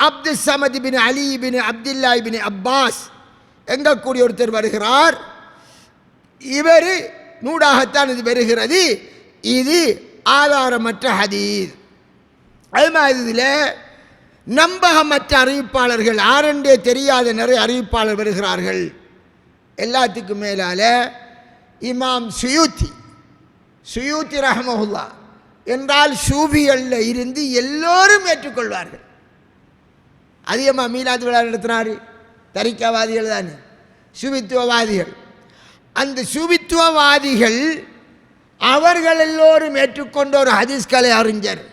அப்துல் சமத் பின் அலி பின் அப்துல்லா பின் அப்பாஸ் எங்கக்கூடிய ஒருத்தர் வருகிறார். இவர் நூடாகத்தான் இது வருகிறது. இது ஆதாரமற்ற ஹதீஸ். அது மாதிரி இதில் நம்பகமற்ற அறிவிப்பாளர்கள் ஆரண்டே தெரியாத நிறைய அறிவிப்பாளர் வருகிறார்கள். எல்லாத்துக்கும் மேலால இமாம் சுயூத்தி ரஹ்மஹுல்லா என்றால் சூபிகளில் இருந்து எல்லோரும் ஏற்றுக்கொள்வார்கள். அதிகமாக மீலாது விழா நடத்தினார் தரிக்காவாதிகள் தானே, சுபித்துவவாதிகள். அந்த சுபித்துவவாதிகள் அவர்கள் எல்லோரும் ஏற்றுக்கொண்ட ஒரு ஹதீஸ் கலை அறிஞர்,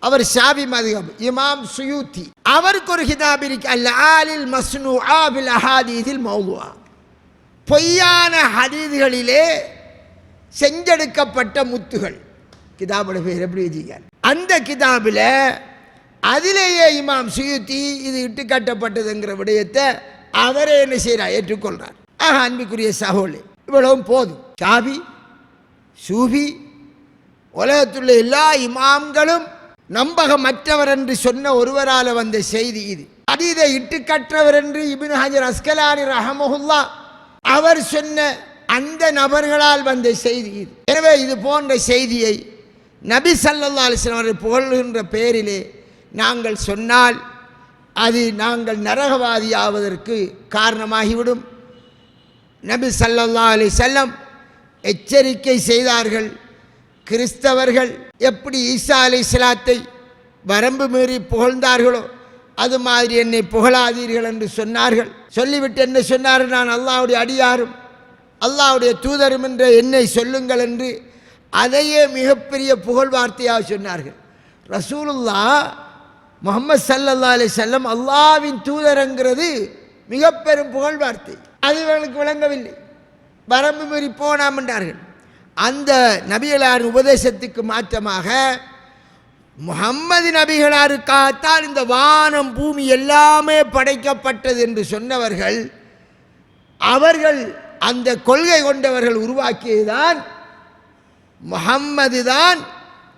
அவர் ஷாஃபி மத்ஹப் இமாம் சுயூத்தி. அவருக்கு ஒரு கிதாப் இருக்கு, அல் ஆலில் மஸ்னூஆ பில் அஹாதீஸில் மௌதுஆ, பொய்யான ஹதீஸ்களிலே செஞ்செடுக்கப்பட்ட முத்துகள். கிதாபோட பேர் எப்படி வச்சுக்க. அந்த கிதாபில் அதிலேயே இமாம் சுயூத்தி இது இட்டு கட்டப்பட்டதுங்கிற விடயத்தை அவரே என்ன செய்கிறார், ஏற்றுக்கொள்கிறார். அன்பிற்குரிய சகோதரி, இவ்வளவும் போதும். ஷாஃபி சூஃபி உலகத்துள்ள எல்லா இமாம்களும் நம்பகமற்றவர் என்று சொன்ன ஒருவரால் வந்த செய்தி இது. அதீதை இட்டுக்கற்றவர் என்று இப்னு ஹஜர் அஸ்கலானி ரஹ்மஹுல்லா அவர் சொன்ன அந்த நபர்களால் வந்த செய்தி இது. எனவே இது போன்ற செய்தியை நபி ஸல்லல்லாஹு அலைஹி வஸல்லம் அவர்கள் புகழ்கின்ற பேரிலே நாங்கள் சொன்னால் அது நாங்கள் நரகவாதி ஆவதற்கு காரணமாகிவிடும். நபி ஸல்லல்லாஹு அலைஹி வஸல்லம் எச்சரிக்கை செய்தார்கள். கிறிஸ்தவர்கள் எப்படி ஈசா அலைஹிஸ்ஸலாத்தை வரம்பு மீறி புகழ்ந்தார்களோ அது மாதிரி என்னை புகழாதீர்கள் என்று சொன்னார்கள். சொல்லிவிட்டு என்ன சொன்னார்கள், நான் அல்லாஹ்வுடைய அடியாரும் அல்லாஹ்வுடைய தூதரும் என்ற என்னை சொல்லுங்கள் என்று அதையே மிகப்பெரிய புகழ் வார்த்தையாக சொன்னார்கள். ரசூலுல்லாஹ் முஹம்மது ஸல்லல்லாஹு அலைஹி வஸல்லம் அல்லாஹ்வின் தூதருங்கிறது மிக பெரும் புகழ் வார்த்தை. அது இவர்களுக்கு விளங்கவில்லை, வரம்பு மீறி போனாம் என்றார்கள். அந்த நபிகளாரின் உபதேசத்துக்கு மாற்றமாக முஹம்மது நபிகளாருக்காகத்தான் இந்த வானம் பூமி எல்லாமே படைக்கப்பட்டது என்று சொன்னவர்கள், அவர்கள் அந்த கொள்கை கொண்டவர்கள் உருவாக்கியதுதான் முஹம்மது தான்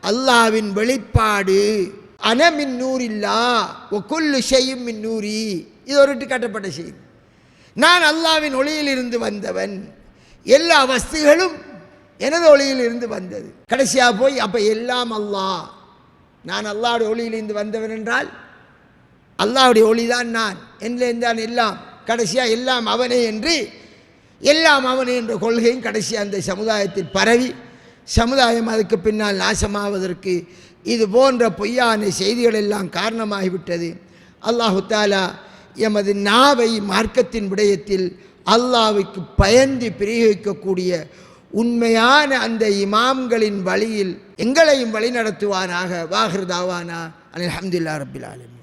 அல்லாஹ்வின் வெளிப்பாடு. அனமின் நூரில்லா ஒக்குல்லு ஷையும் மின் நூரி, இது ஒரு காட்டப்பட்ட செய்தி. நான் அல்லாஹ்வின் ஒளியில் இருந்து வந்தவன், எல்லா வஸ்துகளும் எனது ஒளியில் இருந்து வந்தது. கடைசியாக போய் அப்போ எல்லாம் அல்லாஹ், நான் அல்லாஹ்வுடைய ஒளியிலிருந்து வந்தவன் என்றால் அல்லாஹ்வுடைய ஒளி தான் நான், என்றான் எல்லாம், கடைசியாக எல்லாம் அவனே என்று, எல்லாம் அவனே என்ற கொள்கையும் கடைசியாக அந்த சமுதாயத்தில் பரவி சமுதாயம் அதுக்கு பின்னால் நாசமாவதற்கு இது போன்ற பொய்யான செய்திகள் எல்லாம் காரணமாகிவிட்டது. அல்லாஹு தஆலா எமது நாவை மார்க்கத்தின் விடயத்தில் அல்லாஹ்வுக்கு பயந்து பிரயோகிக்கக்கூடிய உண்மையான அந்த இமாம்களின் வழியில் எங்களையும் வழி நடத்துவானாக. வாஹிர் தாவானா அல்ஹம்துலில்லாஹி ரப்பில் ஆலமீன்.